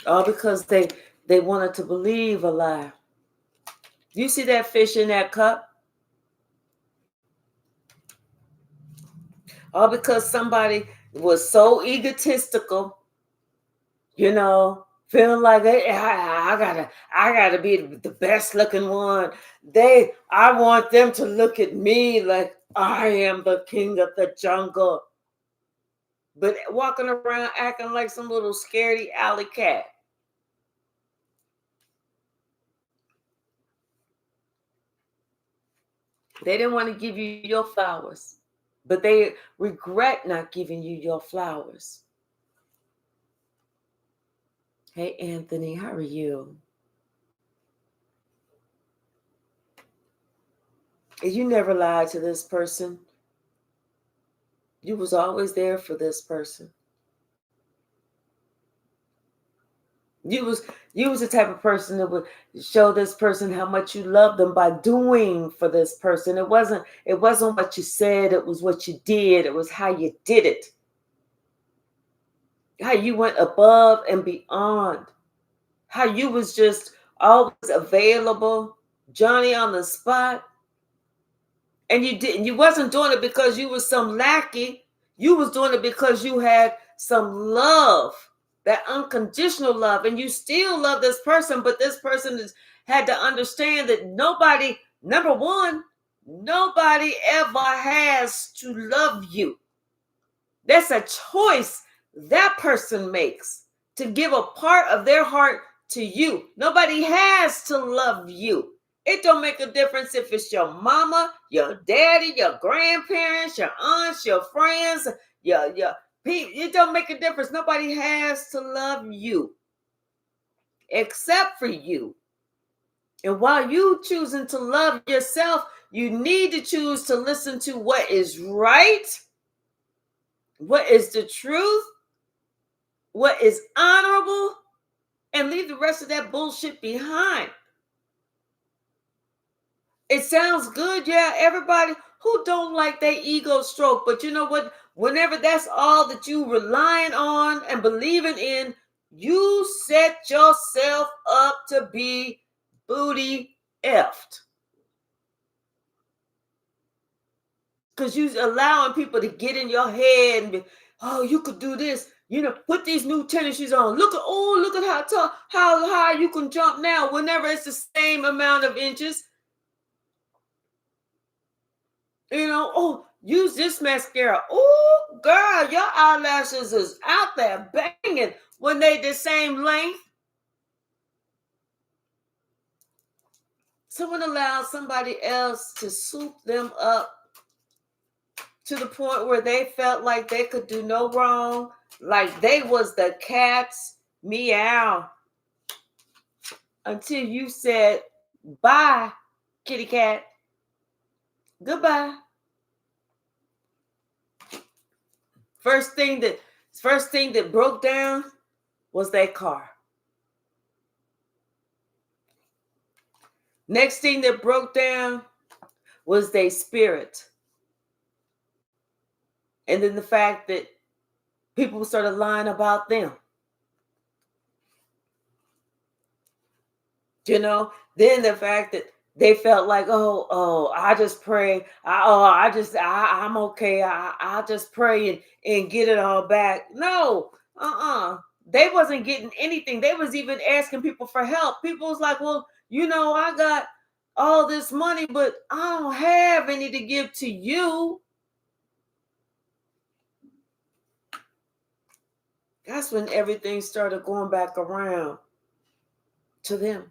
All because they wanted to believe a lie. You see that fish in that cup? All because somebody was so egotistical, feeling like I gotta be the best looking one. I want them to look at me like I am the king of the jungle, but walking around acting like some little scaredy alley cat. They didn't want to give you your flowers, but they regret not giving you your flowers. Hey, Anthony, how are you? You never lied to this person. You was always there for this person. You was the type of person that would show this person how much you love them by doing for this person. It wasn't what you said, it was what you did. It was how you did it. How you went above and beyond. How you was just always available, Johnny on the spot. And you wasn't doing it because you was some lackey. You was doing it because you had some love, that unconditional love, and you still love this person, but this person had to understand that nobody ever has to love you. That's a choice that person makes to give a part of their heart to you. Nobody has to love you. It don't make a difference if it's your mama, your daddy, your grandparents, your aunts, your friends, your people. It don't make a difference. Nobody has to love you except for you. And while you choosing to love yourself, you need to choose to listen to what is right, what is the truth, what is honorable, and leave the rest of that bullshit behind. It sounds good, yeah. Everybody who don't like their ego stroke, but you know what? Whenever that's all that you relying on and believing in, you set yourself up to be booty effed. Because you're allowing people to get in your head and be, oh, you could do this. Put these new tennis shoes on. Look at how tall, how high you can jump now. Whenever it's the same amount of inches. Use this mascara. Oh, girl, your eyelashes is out there banging when they the same length. Someone allows somebody else to swoop them up to the point where they felt like they could do no wrong, like they was the cat's meow, until you said, bye, kitty cat. Goodbye. First thing that broke down was that car. Next thing that broke down was their spirit. And then the fact that people started lying about them. Then the fact that they felt like, I just pray. I'm okay. I'll just pray and get it all back. No, they wasn't getting anything. They was even asking people for help. People was like, well, I got all this money, but I don't have any to give to you. That's when everything started going back around to them.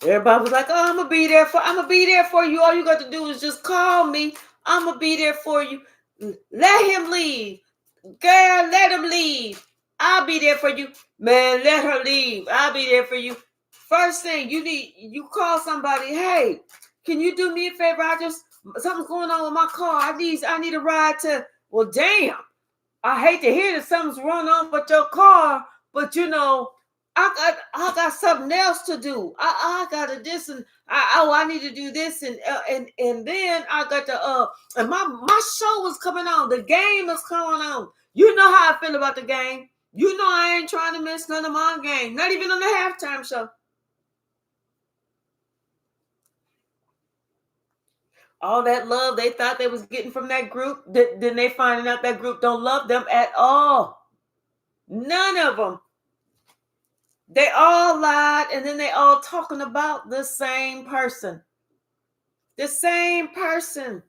Everybody was like, I'm gonna be there for you. All you got to do is just call me. I'm gonna be there for you. Let him leave. Girl, let him leave. I'll be there for you. Man, let her leave. I'll be there for you. First thing you call somebody, hey, can you do me a favor? Something's going on with my car. I need a ride to, well, damn. I hate to hear that something's wrong on with your car, but I got something else to do. I got to this and I need to do this and then I got to and my show is coming on. The game is coming on. You know how I feel about the game. You know I ain't trying to miss none of my game. Not even on the halftime show. All that love they thought they was getting from that group, then they finding out that group don't love them at all. None of them. They all lied, and then they all talking about the same person. The same person.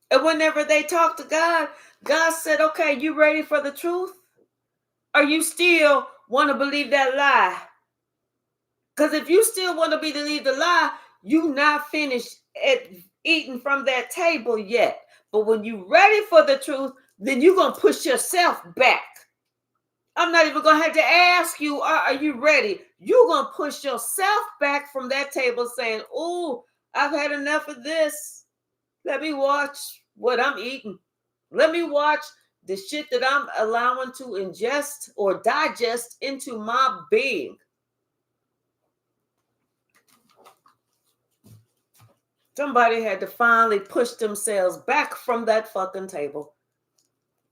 And whenever they talk to God, God said, okay, you ready for the truth? Or you still want to believe that lie? Because if you still want to believe the lie, you not finished at eating from that table yet. But when you ready for the truth, then you're going to push yourself back. I'm not even going to have to ask you, are you ready? You're going to push yourself back from that table saying, oh, I've had enough of this. Let me watch what I'm eating. Let me watch the shit that I'm allowing to ingest or digest into my being. Somebody had to finally push themselves back from that fucking table.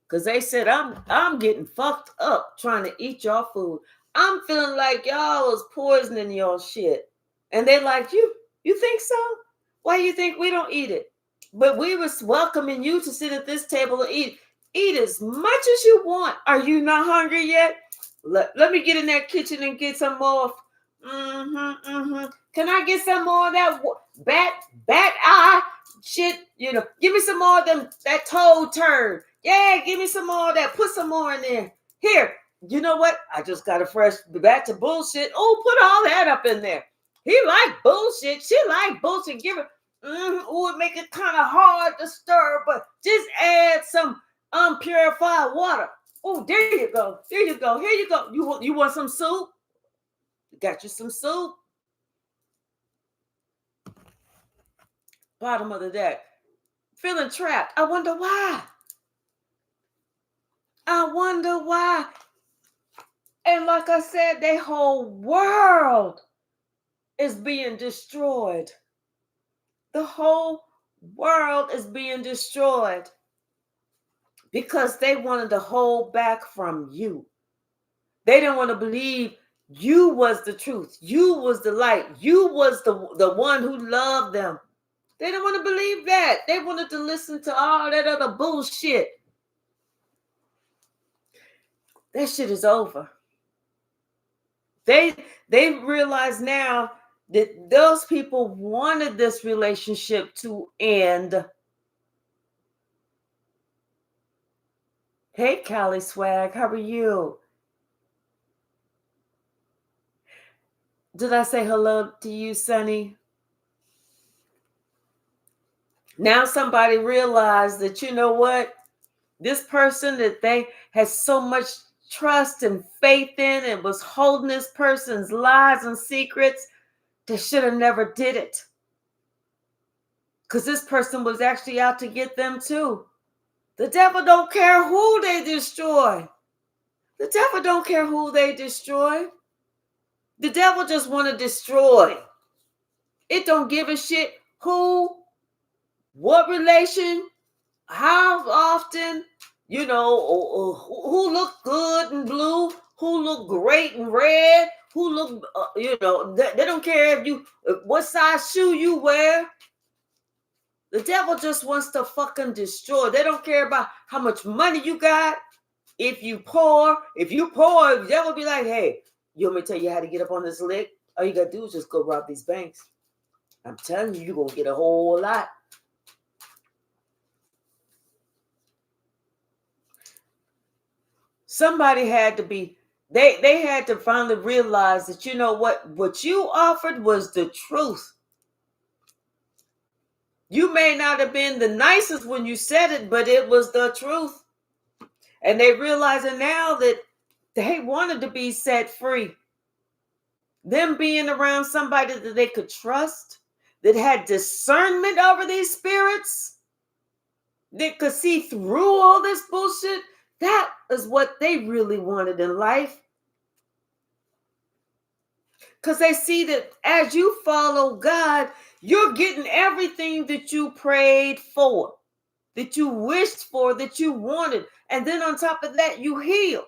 Because they said, I'm getting fucked up trying to eat y'all food. I'm feeling like y'all was poisoning y'all shit. And they like, you think so? Why you think we don't eat it? But we was welcoming you to sit at this table and eat. Eat as much as you want. Are you not hungry yet? Let me get in that kitchen and get some more. Can I get some more of that bat eye shit? Give me some more of that toad turd. Yeah, give me some more of that. Put some more in there. Here, you know what? I just got a fresh batch of bullshit. Oh, put all that up in there. He like bullshit. She like bullshit. Give it. It make it kind of hard to stir, but just add some unpurified water. Oh, there you go. There you go. Here you go. You want some soup? Got you some soup. Bottom of the deck. Feeling trapped. I wonder why. And like I said, their whole world is being destroyed. The whole world is being destroyed because they wanted to hold back from you. They didn't want to believe you was the truth. You was the light. You was the one who loved them. They didn't want to believe that. They wanted to listen to all that other bullshit. That shit is over. They realize now that those people wanted this relationship to end. Hey, Callie Swag, how are you? Did I say hello to you, Sonny? Now somebody realized that, you know what? This person that they had so much trust and faith in and was holding this person's lies and secrets, they should have never did it. Because this person was actually out to get them too. The devil don't care who they destroy. The devil don't care who they destroy. The devil just want to destroy. It don't give a shit who, what relation, how often, who look good in blue, who look great in red, who look, they don't care what size shoe you wear. The devil just wants to fucking destroy. They don't care about how much money you got. If you poor, the devil be like, hey, you want me to tell you how to get up on this lick? All you got to do is just go rob these banks. I'm telling you, you're going to get a whole lot. Somebody had to be, they had to finally realize that, you know what you offered was the truth. You may not have been the nicest when you said it, but it was the truth. And they realizing now that they wanted to be set free. Them being around somebody that they could trust, that had discernment over these spirits, that could see through all this bullshit, that is what they really wanted in life. Because they see that as you follow God, you're getting everything that you prayed for, that you wished for, that you wanted. And then on top of that, you healed.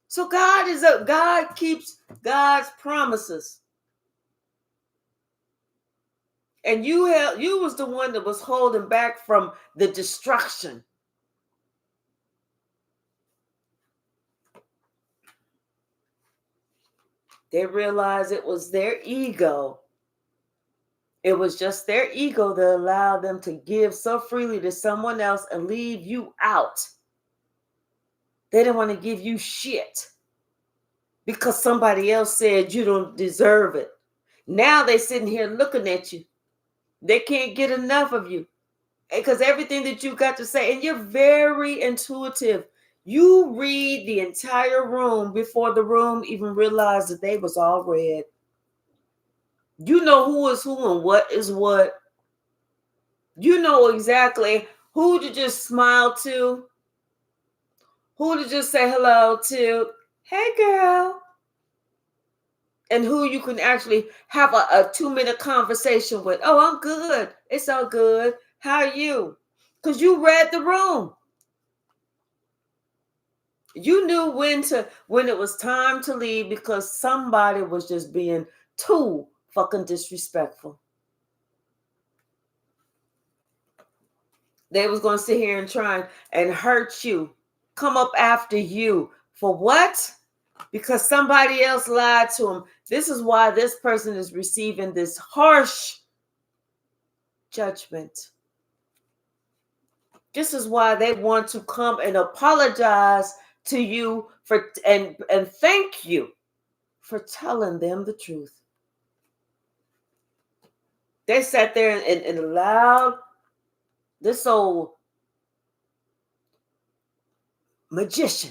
So God keeps God's promises. And you was the one that was holding back from the destruction. They realized it was their ego. It was just their ego that allowed them to give so freely to someone else and leave you out. They didn't want to give you shit because somebody else said you don't deserve it. Now they're sitting here looking at you. They can't get enough of you because everything that you got to say, and you're very intuitive. You read the entire room before the room even realized that they was all read. You know who is who and what is what. You know exactly who to just smile to, who to just say hello to. Hey, girl. And who you can actually have a 2-minute conversation with. Oh, I'm good. It's all good. How are you? Because you read the room. You knew when it was time to leave because somebody was just being too fucking disrespectful. They was going to sit here and try and hurt you, come up after you. For what? Because somebody else lied to them. This is why this person is receiving this harsh judgment. This is why they want to come and apologize to you and thank you for telling them the truth. They sat there and allowed this old magician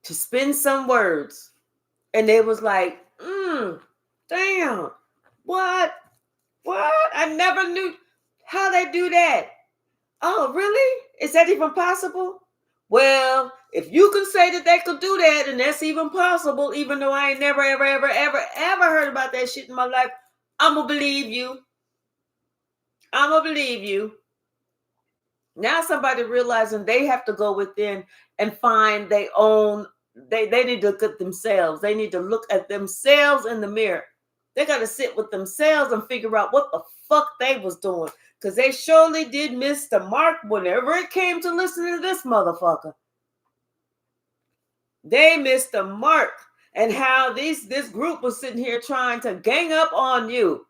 to spin some words. And they was like, damn, what? I never knew how they do that. Oh, really? Is that even possible? Well, if you can say that they could do that, and that's even possible, even though I ain't never, ever, ever, ever, ever heard about that shit in my life, I'm going to believe you. I'm going to believe you. Now somebody realizing they have to go within and find their own, they need to look at themselves. They need to look at themselves in the mirror. They got to sit with themselves and figure out what the fuck they was doing. Because they surely did miss the mark whenever it came to listening to this motherfucker. They missed the mark. And how this group was sitting here trying to gang up on you.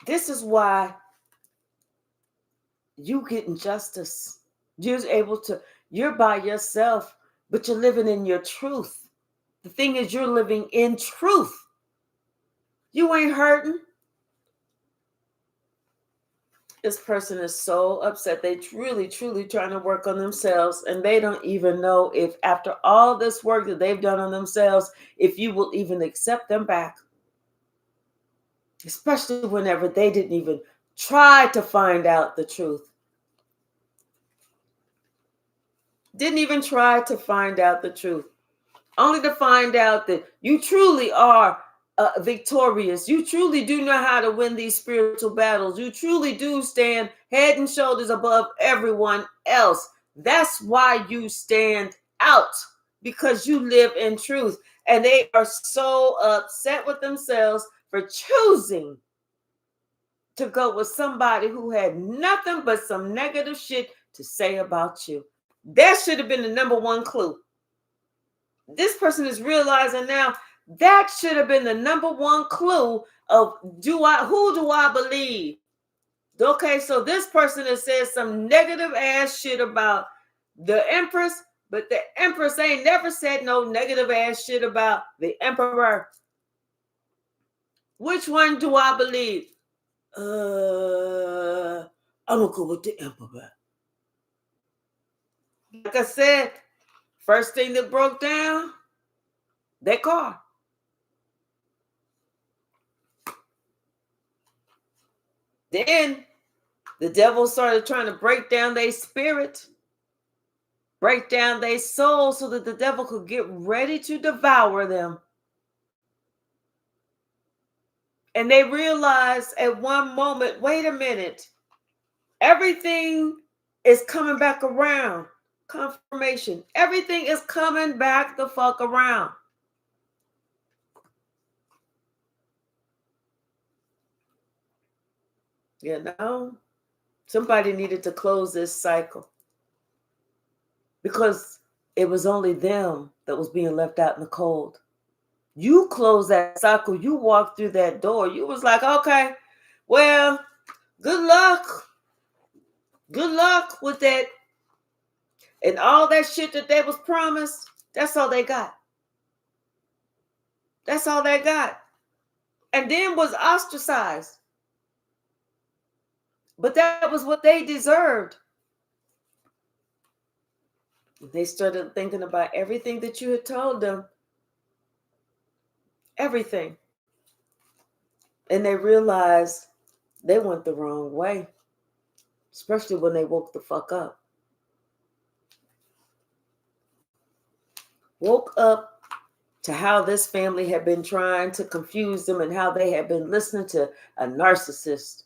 This is why you getting justice. You're by yourself, but you're living in your truth. The thing is, you're living in truth. You ain't hurting. This person is so upset. They truly trying to work on themselves, and they don't even know if after all this work that they've done on themselves, if you will even accept them back. Especially whenever they didn't even try to find out the truth. Didn't even try to find out the truth. Only to find out that you truly are victorious. You truly do know how to win these spiritual battles. You truly do stand head and shoulders above everyone else. That's why you stand out, because you live in truth. And they are so upset with themselves for choosing to go with somebody who had nothing but some negative shit to say about you. That should have been the number one clue. This person is realizing now that should have been the number one clue of who do I believe? Okay, so this person has said some negative ass shit about the Empress, but the Empress ain't never said no negative ass shit about the Emperor. Which one do I believe? I'm gonna go with the emperor. Like I said, first thing that broke down, their car. Then the devil started trying to break down their spirit, break down their soul so that the devil could get ready to devour them. And they realized at one moment, wait a minute, everything is coming back around. Confirmation. Everything is coming back the fuck around. You know, somebody needed to close this cycle because it was only them that was being left out in the cold. You close that cycle, you walk through that door, you was like, okay, well, good luck. Good luck with that. And all that shit that they was promised, that's all they got. That's all they got. And then was ostracized. But that was what they deserved. They started thinking about everything that you had told them. Everything. And they realized they went the wrong way. Especially when they woke the fuck up. Woke up to how this family had been trying to confuse them and how they had been listening to a narcissist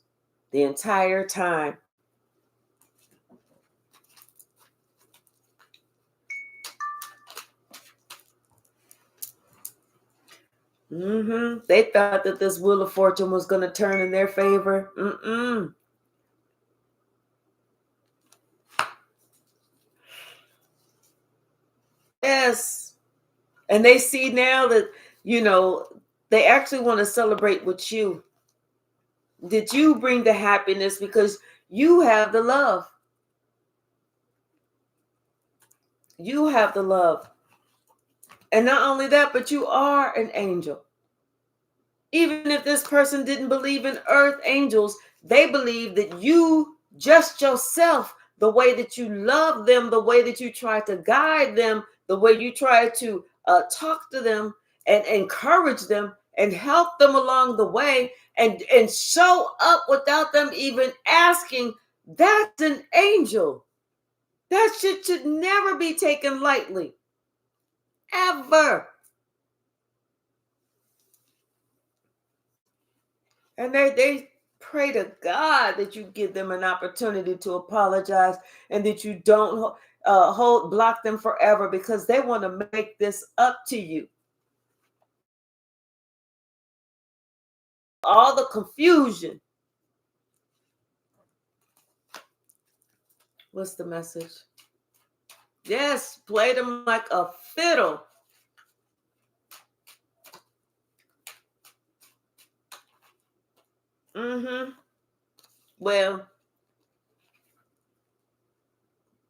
the entire time. They thought that this Wheel of Fortune was going to turn in their favor. Yes. And they see now that, they actually want to celebrate with you. Did you bring the happiness because you have the love? You have the love. And not only that, but you are an angel. Even if this person didn't believe in earth angels, they believe that you, just yourself, the way that you love them, the way that you try to guide them, the way you try to talk to them and encourage them and help them along the way and show up without them even asking, that's an angel. That shit should never be taken lightly. Ever. And they pray to God that you give them an opportunity to apologize and that you don't block them forever because they want to make this up to you. All the confusion. What's the message? Yes, play them like a fiddle. Well,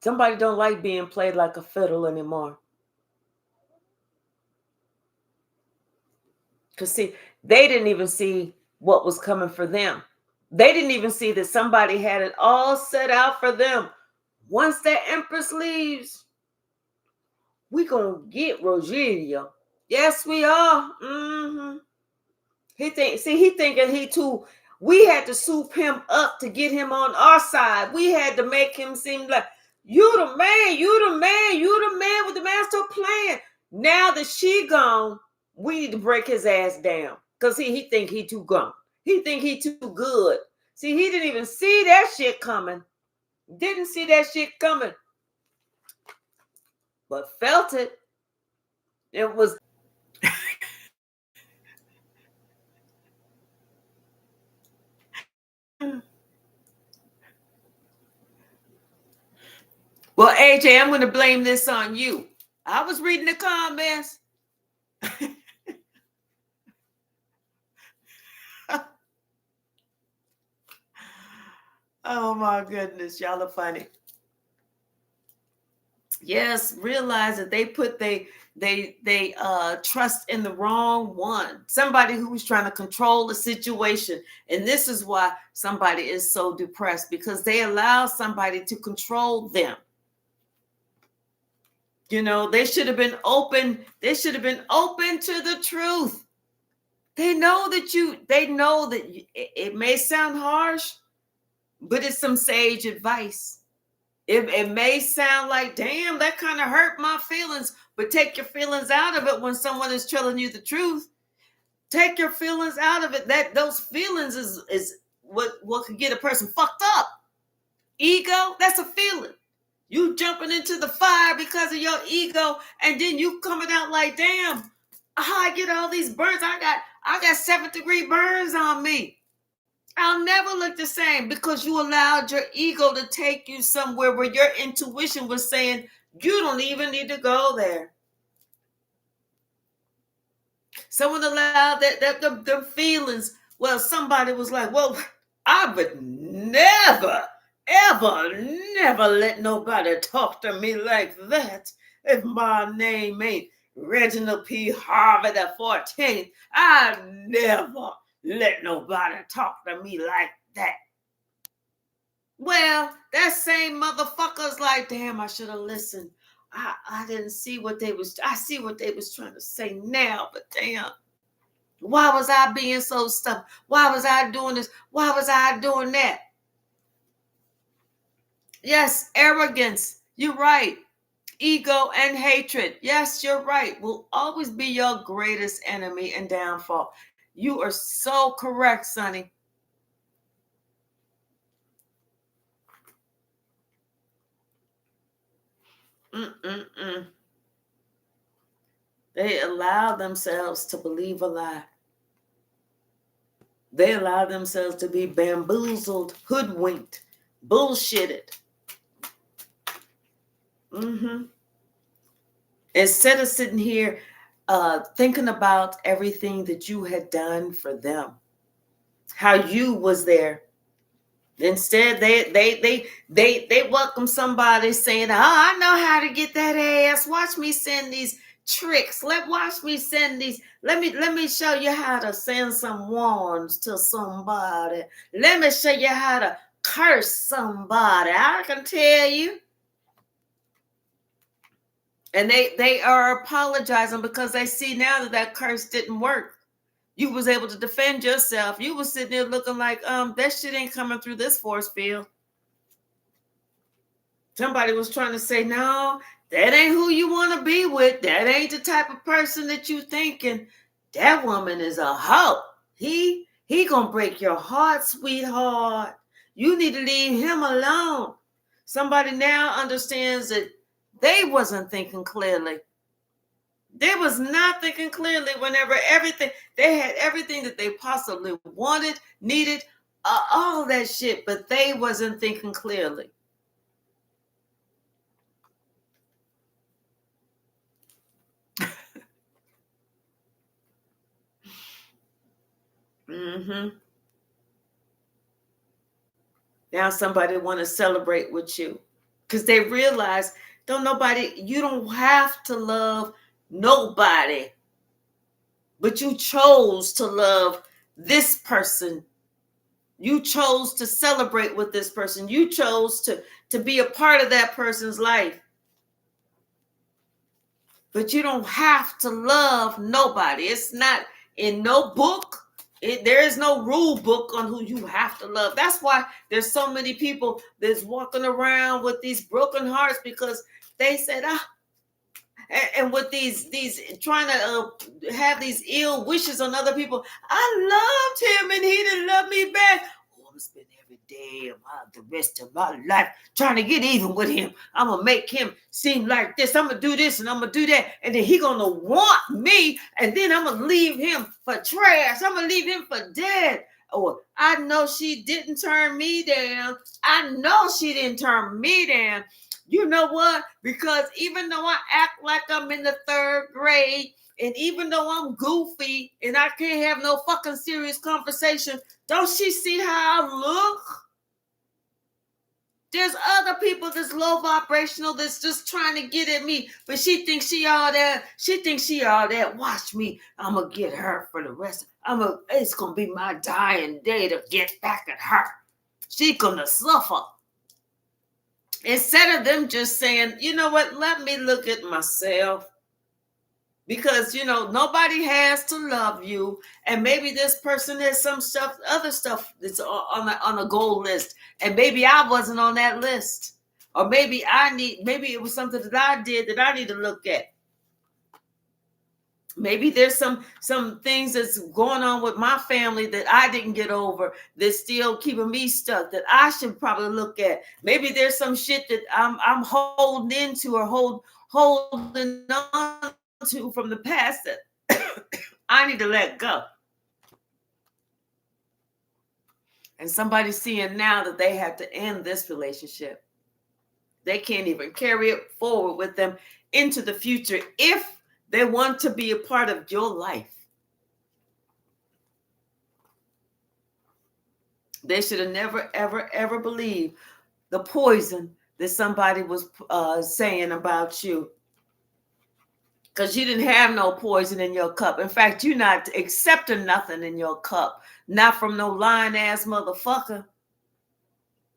somebody don't like being played like a fiddle anymore. Because see, they didn't even see what was coming for them. They didn't even see that somebody had it all set out for them. Once that Empress leaves, we gonna get Rogelio. Yes, we are. He thinking he too. We had to soup him up to get him on our side. We had to make him seem like you the man, you the man, you the man with the master plan. Now that she gone, we need to break his ass down because he think he too gone. He think he too good. See, he didn't even see that shit coming. Didn't see that shit coming, but felt it. It was. Well, AJ, I'm going to blame this on you. I was reading the comments. Oh my goodness, y'all are funny. Yes, realize that they put they trust in the wrong one. Somebody who's trying to control the situation. And this is why somebody is so depressed, because they allow somebody to control them. You know, they should have been open. They should have been open to the truth. They know that it may sound harsh, but it's some sage advice. It may sound like, damn, that kind of hurt my feelings, but take your feelings out of it when someone is telling you the truth. Take your feelings out of it. That those feelings is what could get a person fucked up. Ego, that's a feeling. You jumping into the fire because of your ego, and then you coming out like, damn, how I get all these burns? I got 7th-degree burns on me. I'll never look the same, because you allowed your ego to take you somewhere where your intuition was saying you don't even need to go there. Someone allowed the feelings. Well, somebody was like, well, I would never, ever, never let nobody talk to me like that. If my name ain't Reginald P. Harvey the 14th, I never let nobody talk to me like that. Well, that same motherfucker's like, damn, I should have listened. I didn't see what they was. I see what they was trying to say now, but damn, why was I being so stubborn? Why was I doing this? Why was I doing that? Yes, arrogance. You're right. Ego and hatred. Yes, you're right. Will always be your greatest enemy and downfall. You are so correct, Sonny. They allow themselves to believe a lie. They allow themselves to be bamboozled, hoodwinked, bullshitted. Instead of sitting here thinking about everything that you had done for them, how you was there. Instead, they welcome somebody saying, "Oh, I know how to get that ass. Watch me send these tricks. Watch me send these. Let me show you how to send some wands to somebody. Let me show you how to curse somebody. I can tell you." And they are apologizing because they see now that curse didn't work. You was able to defend yourself. You was sitting there looking like, that shit ain't coming through this force field. Somebody was trying to say, no, that ain't who you want to be with. That ain't the type of person that you thinking. That woman is a hoe. He gonna break your heart, sweetheart. You need to leave him alone. Somebody now understands that they wasn't thinking clearly. They was not thinking clearly whenever they had everything that they possibly wanted, needed, all that shit, but they wasn't thinking clearly. Now somebody want to celebrate with you because they realize you don't have to love nobody, but you chose to love this person. You chose to celebrate with this person. You chose to be a part of that person's life. But you don't have to love nobody. It's not in no book. There is no rule book on who you have to love. That's why there's so many people that's walking around with these broken hearts, because they said, and with these trying to have these ill wishes on other people. I loved him and he didn't love me back. Oh, I'm gonna spend every day of the rest of my life trying to get even with him. I'm gonna make him seem like this. I'm gonna do this and I'm gonna do that, and then he gonna want me, and then I'm gonna leave him for trash. I'm gonna leave him for dead. Or I know she didn't turn me down. I know she didn't turn me down. You know what? Because even though I act like I'm in the 3rd grade, and even though I'm goofy and I can't have no fucking serious conversation, don't she see how I look? There's other people that's low vibrational that's just trying to get at me, but she thinks she all that. She thinks she all that. Watch me. I'm gonna get her for the rest. It's gonna be my dying day to get back at her. She gonna suffer. Instead of them just saying, you know what, let me look at myself. Because, nobody has to love you. And maybe this person has some stuff, other stuff that's on a goal list. And maybe I wasn't on that list. Or maybe it was something that I did that I need to look at. Maybe there's some things that's going on with my family that I didn't get over that's still keeping me stuck that I should probably look at. Maybe there's some shit that I'm holding into or holding on to from the past that I need to let go. And somebody's seeing now that they have to end this relationship. They can't even carry it forward with them into the future if they want to be a part of your life. They should have never, ever, ever believed the poison that somebody was saying about you. Because you didn't have no poison in your cup. In fact, you're not accepting nothing in your cup. Not from no lying ass motherfucker.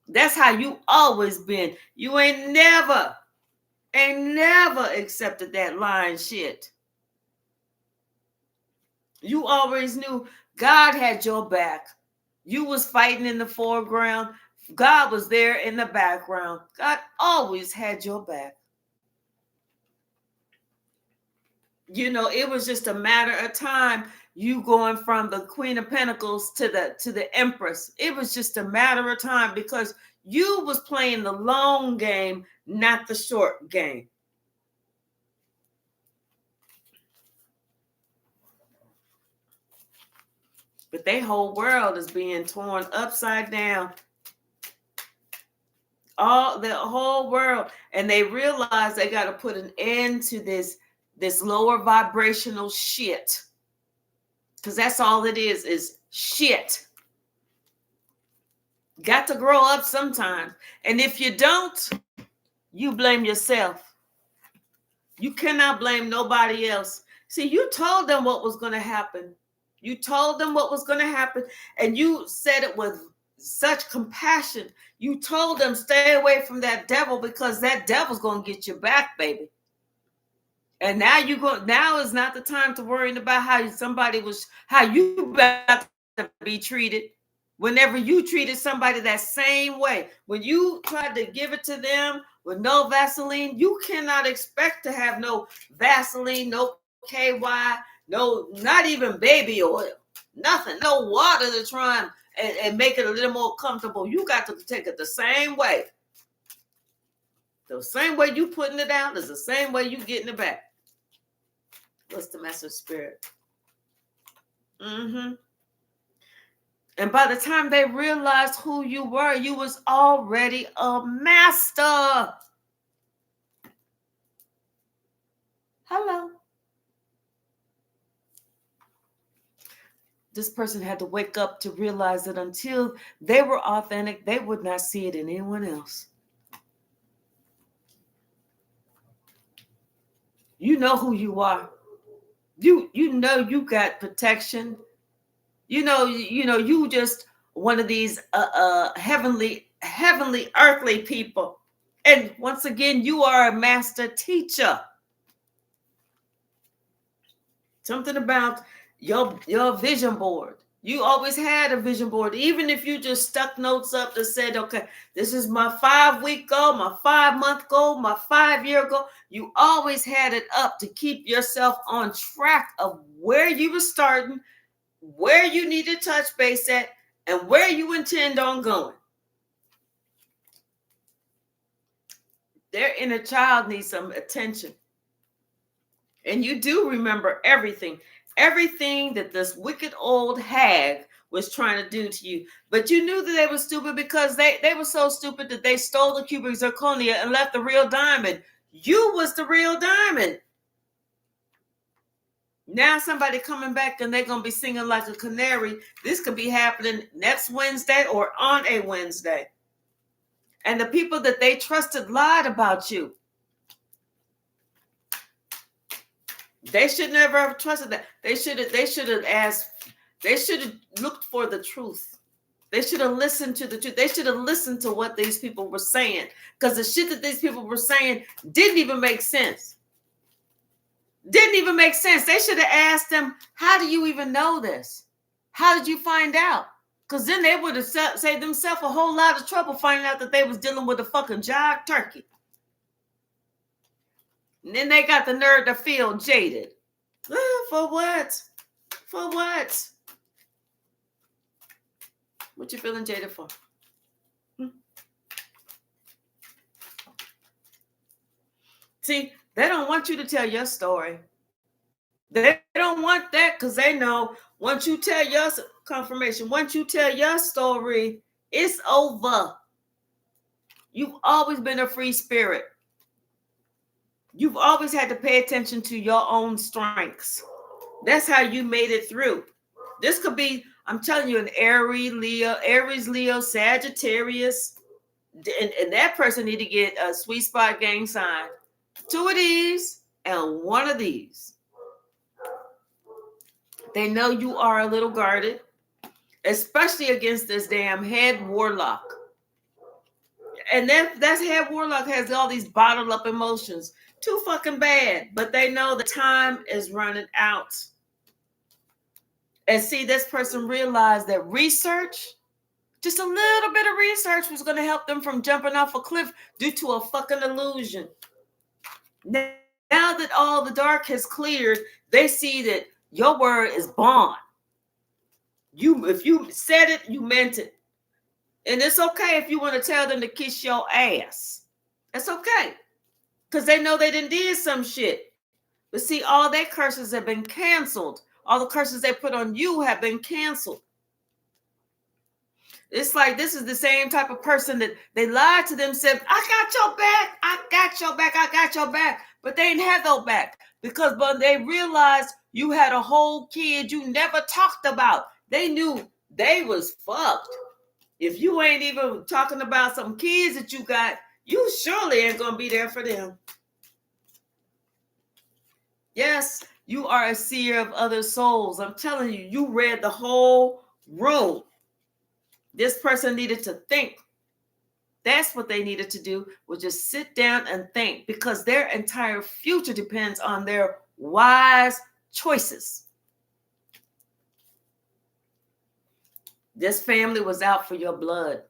That's how you always been. You ain't never accepted that lying shit. You always knew God had your back. You was fighting in the foreground. God was there in the background. God always had your back. It was just a matter of time. You going from the Queen of Pentacles to the Empress. It was just a matter of time because you was playing the long game, not the short game. But their whole world is being torn upside down. The whole world. And they realize they got to put an end to this lower vibrational shit. Because that's all it is shit. Got to grow up sometimes. And if you don't, you blame yourself. You cannot blame nobody else. See, you told them what was going to happen. You told them what was going to happen. And you said it with such compassion. You told them stay away from that devil because that devil's going to get you back, baby. And now now is not the time to worry about how you about to be treated. Whenever you treated somebody that same way, when you tried to give it to them with no Vaseline, you cannot expect to have no Vaseline, no KY, no, not even baby oil, nothing, no water to try and make it a little more comfortable. You got to take it the same way. The same way you putting it out is the same way you getting it back. What's the message, Spirit? And by the time they realized who you were, you was already a master. Hello. This person had to wake up to realize that until they were authentic, they would not see it in anyone else. You know who you are. You know you got protection. You know you just one of these heavenly earthly people. And once again, you are a master teacher. Something about your vision board. You always had a vision board. Even if you just stuck notes up that said, okay, this is my 5-week goal, my 5-month goal, my 5-year goal. You always had it up to keep yourself on track of where you were starting, where you need to touch base at, and where you intend on going. Their inner child needs some attention. And you do remember everything that this wicked old hag was trying to do to you. But you knew that they were stupid because they were so stupid that they stole the cubic zirconia and left the real diamond. You was the real diamond. Now somebody coming back and they're going to be singing like a canary. This could be happening next Wednesday or on a Wednesday. And the people that they trusted lied about you. They should never have trusted that. They should have asked, they should have looked for the truth. They should have listened to the truth. They should have listened to what these people were saying. Because the shit that these people were saying didn't even make sense. Didn't even make sense. They should have asked them, how do you even know this? How did you find out? Because then they would have saved themselves a whole lot of trouble finding out that they was dealing with a fucking jive turkey. And then they got the nerve to feel jaded. For what? For what? What you feeling jaded for? See, they don't want you to tell your story. They don't want that because they know once you tell your confirmation, once you tell your story, it's over. You've always been a free spirit. You've always had to pay attention to your own strengths. That's how you made it through. This could be, I'm telling you, an Aries, Leo, Sagittarius, and that person need to get a sweet spot gang sign. 2 of these and 1 of these. They know you are a little guarded, especially against this damn head warlock. And that's head warlock has all these bottled up emotions. Too fucking bad. But they know the time is running out. And see, this person realized that research, just a little bit of research was going to help them from jumping off a cliff due to a fucking illusion. Now that all the dark has cleared, they see that your word is bond. If you said it, you meant it. And it's okay if you want to tell them to kiss your ass. That's okay. Because they know they done did some shit. But see, all their curses have been canceled. All the curses they put on you have been canceled. It's like this is the same type of person that they lied to themselves. I got your back. I got your back. I got your back. But they ain't had no back. Because when they realized you had a whole kid you never talked about, they knew they was fucked. If you ain't even talking about some kids that you got, you surely ain't going to be there for them. Yes, you are a seer of other souls. I'm telling you, you read the whole room. This person needed to think. That's what they needed to do, was just sit down and think, because their entire future depends on their wise choices. This family was out for your blood.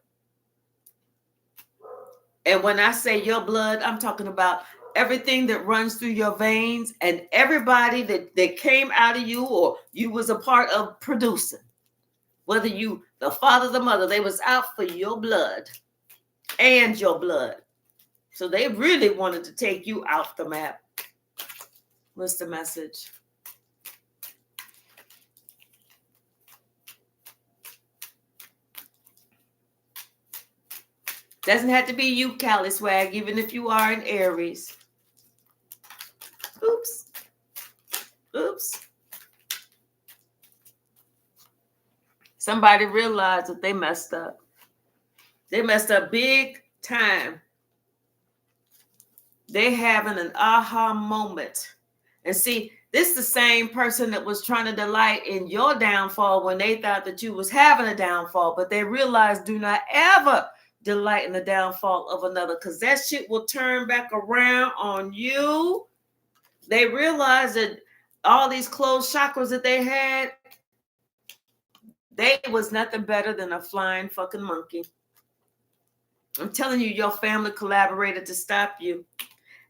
And when I say your blood, I'm talking about everything that runs through your veins and everybody that came out of you or you was a part of producing. Whether you, the father, the mother, they was out for your blood and your blood. So they really wanted to take you off the map. What's the message? Doesn't have to be you, Cali Swag, even if you are an Aries. Oops. Oops. Somebody realized that they messed up. They messed up big time. They having an aha moment. And see, this is the same person that was trying to delight in your downfall when they thought that you was having a downfall, but they realized do not ever delight in the downfall of another, because that shit will turn back around on you. They realized that all these closed chakras that they had, they was nothing better than a flying fucking monkey. I'm telling you, your family collaborated to stop you.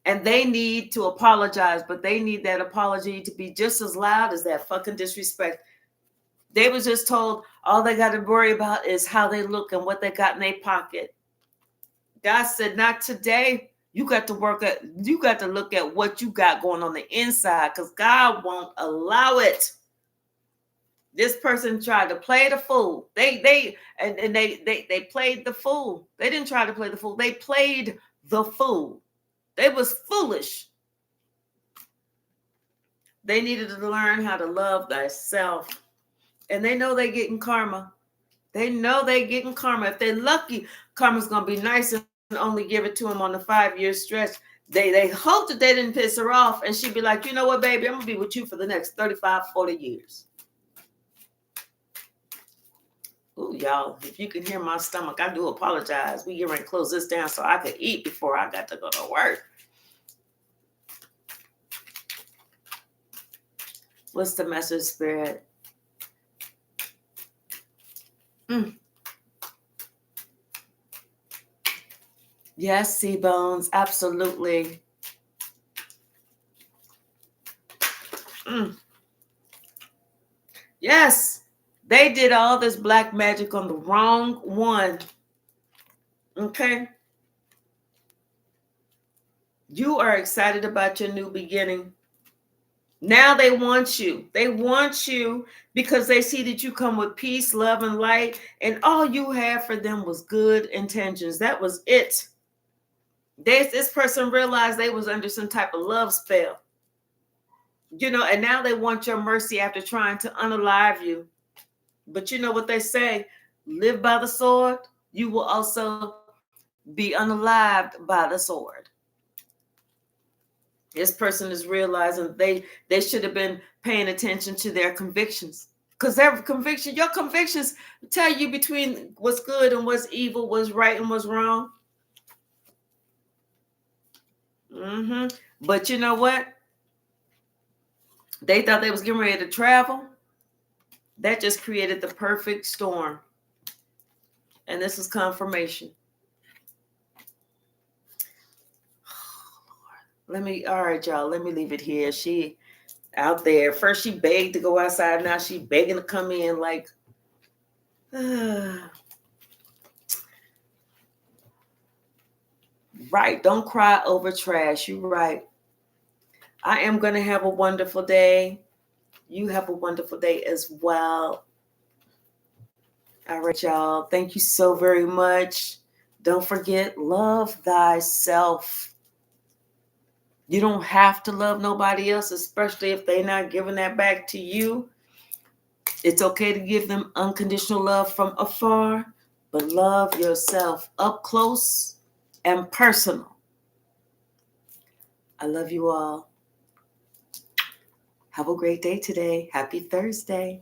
And they need to apologize, but they need that apology to be just as loud as that fucking disrespect. They was just told all they got to worry about is how they look and what they got in their pocket. God said, not today. You got to look at what you got going on the inside, because God won't allow it. This person tried to play the fool. They played the fool. They didn't try to play the fool. They played the fool. They was foolish. They needed to learn how to love thyself. And they know they're getting karma. They know they're getting karma. If they're lucky, karma's going to be nice and only give it to him on the 5-year stretch. They hope that they didn't piss her off, and she'd be like, you know what, baby, I'm gonna be with you for the next 35, 40 years. Ooh, y'all, if you can hear my stomach, I do apologize. We get ready to close this down so I could eat before I got to go to work. What's the message, Spirit? Yes, C-Bones, absolutely. Yes, they did all this black magic on the wrong one. Okay? You are excited about your new beginning. Now they want you. They want you because they see that you come with peace, love, and light, and all you had for them was good intentions. That was it. This person realized they was under some type of love spell. You know, and now they want your mercy after trying to unalive you. But you know what they say? Live by the sword, you will also be unalived by the sword. This person is realizing they should have been paying attention to their convictions. Because your convictions tell you between what's good and what's evil, what's right and what's wrong. But you know what? They thought they was getting ready to travel. That just created the perfect storm. And this is confirmation. All right, y'all, let me leave it here. She out there. First she begged to go outside. Now she begging to come in like, right. Don't cry over trash. You're right. I am going to have a wonderful day. You have a wonderful day as well. All right, y'all. Thank you so very much. Don't forget, love thyself. You don't have to love nobody else, especially if they're not giving that back to you. It's okay to give them unconditional love from afar, but love yourself up close and personal. I love you all. Have a great day today. Happy Thursday.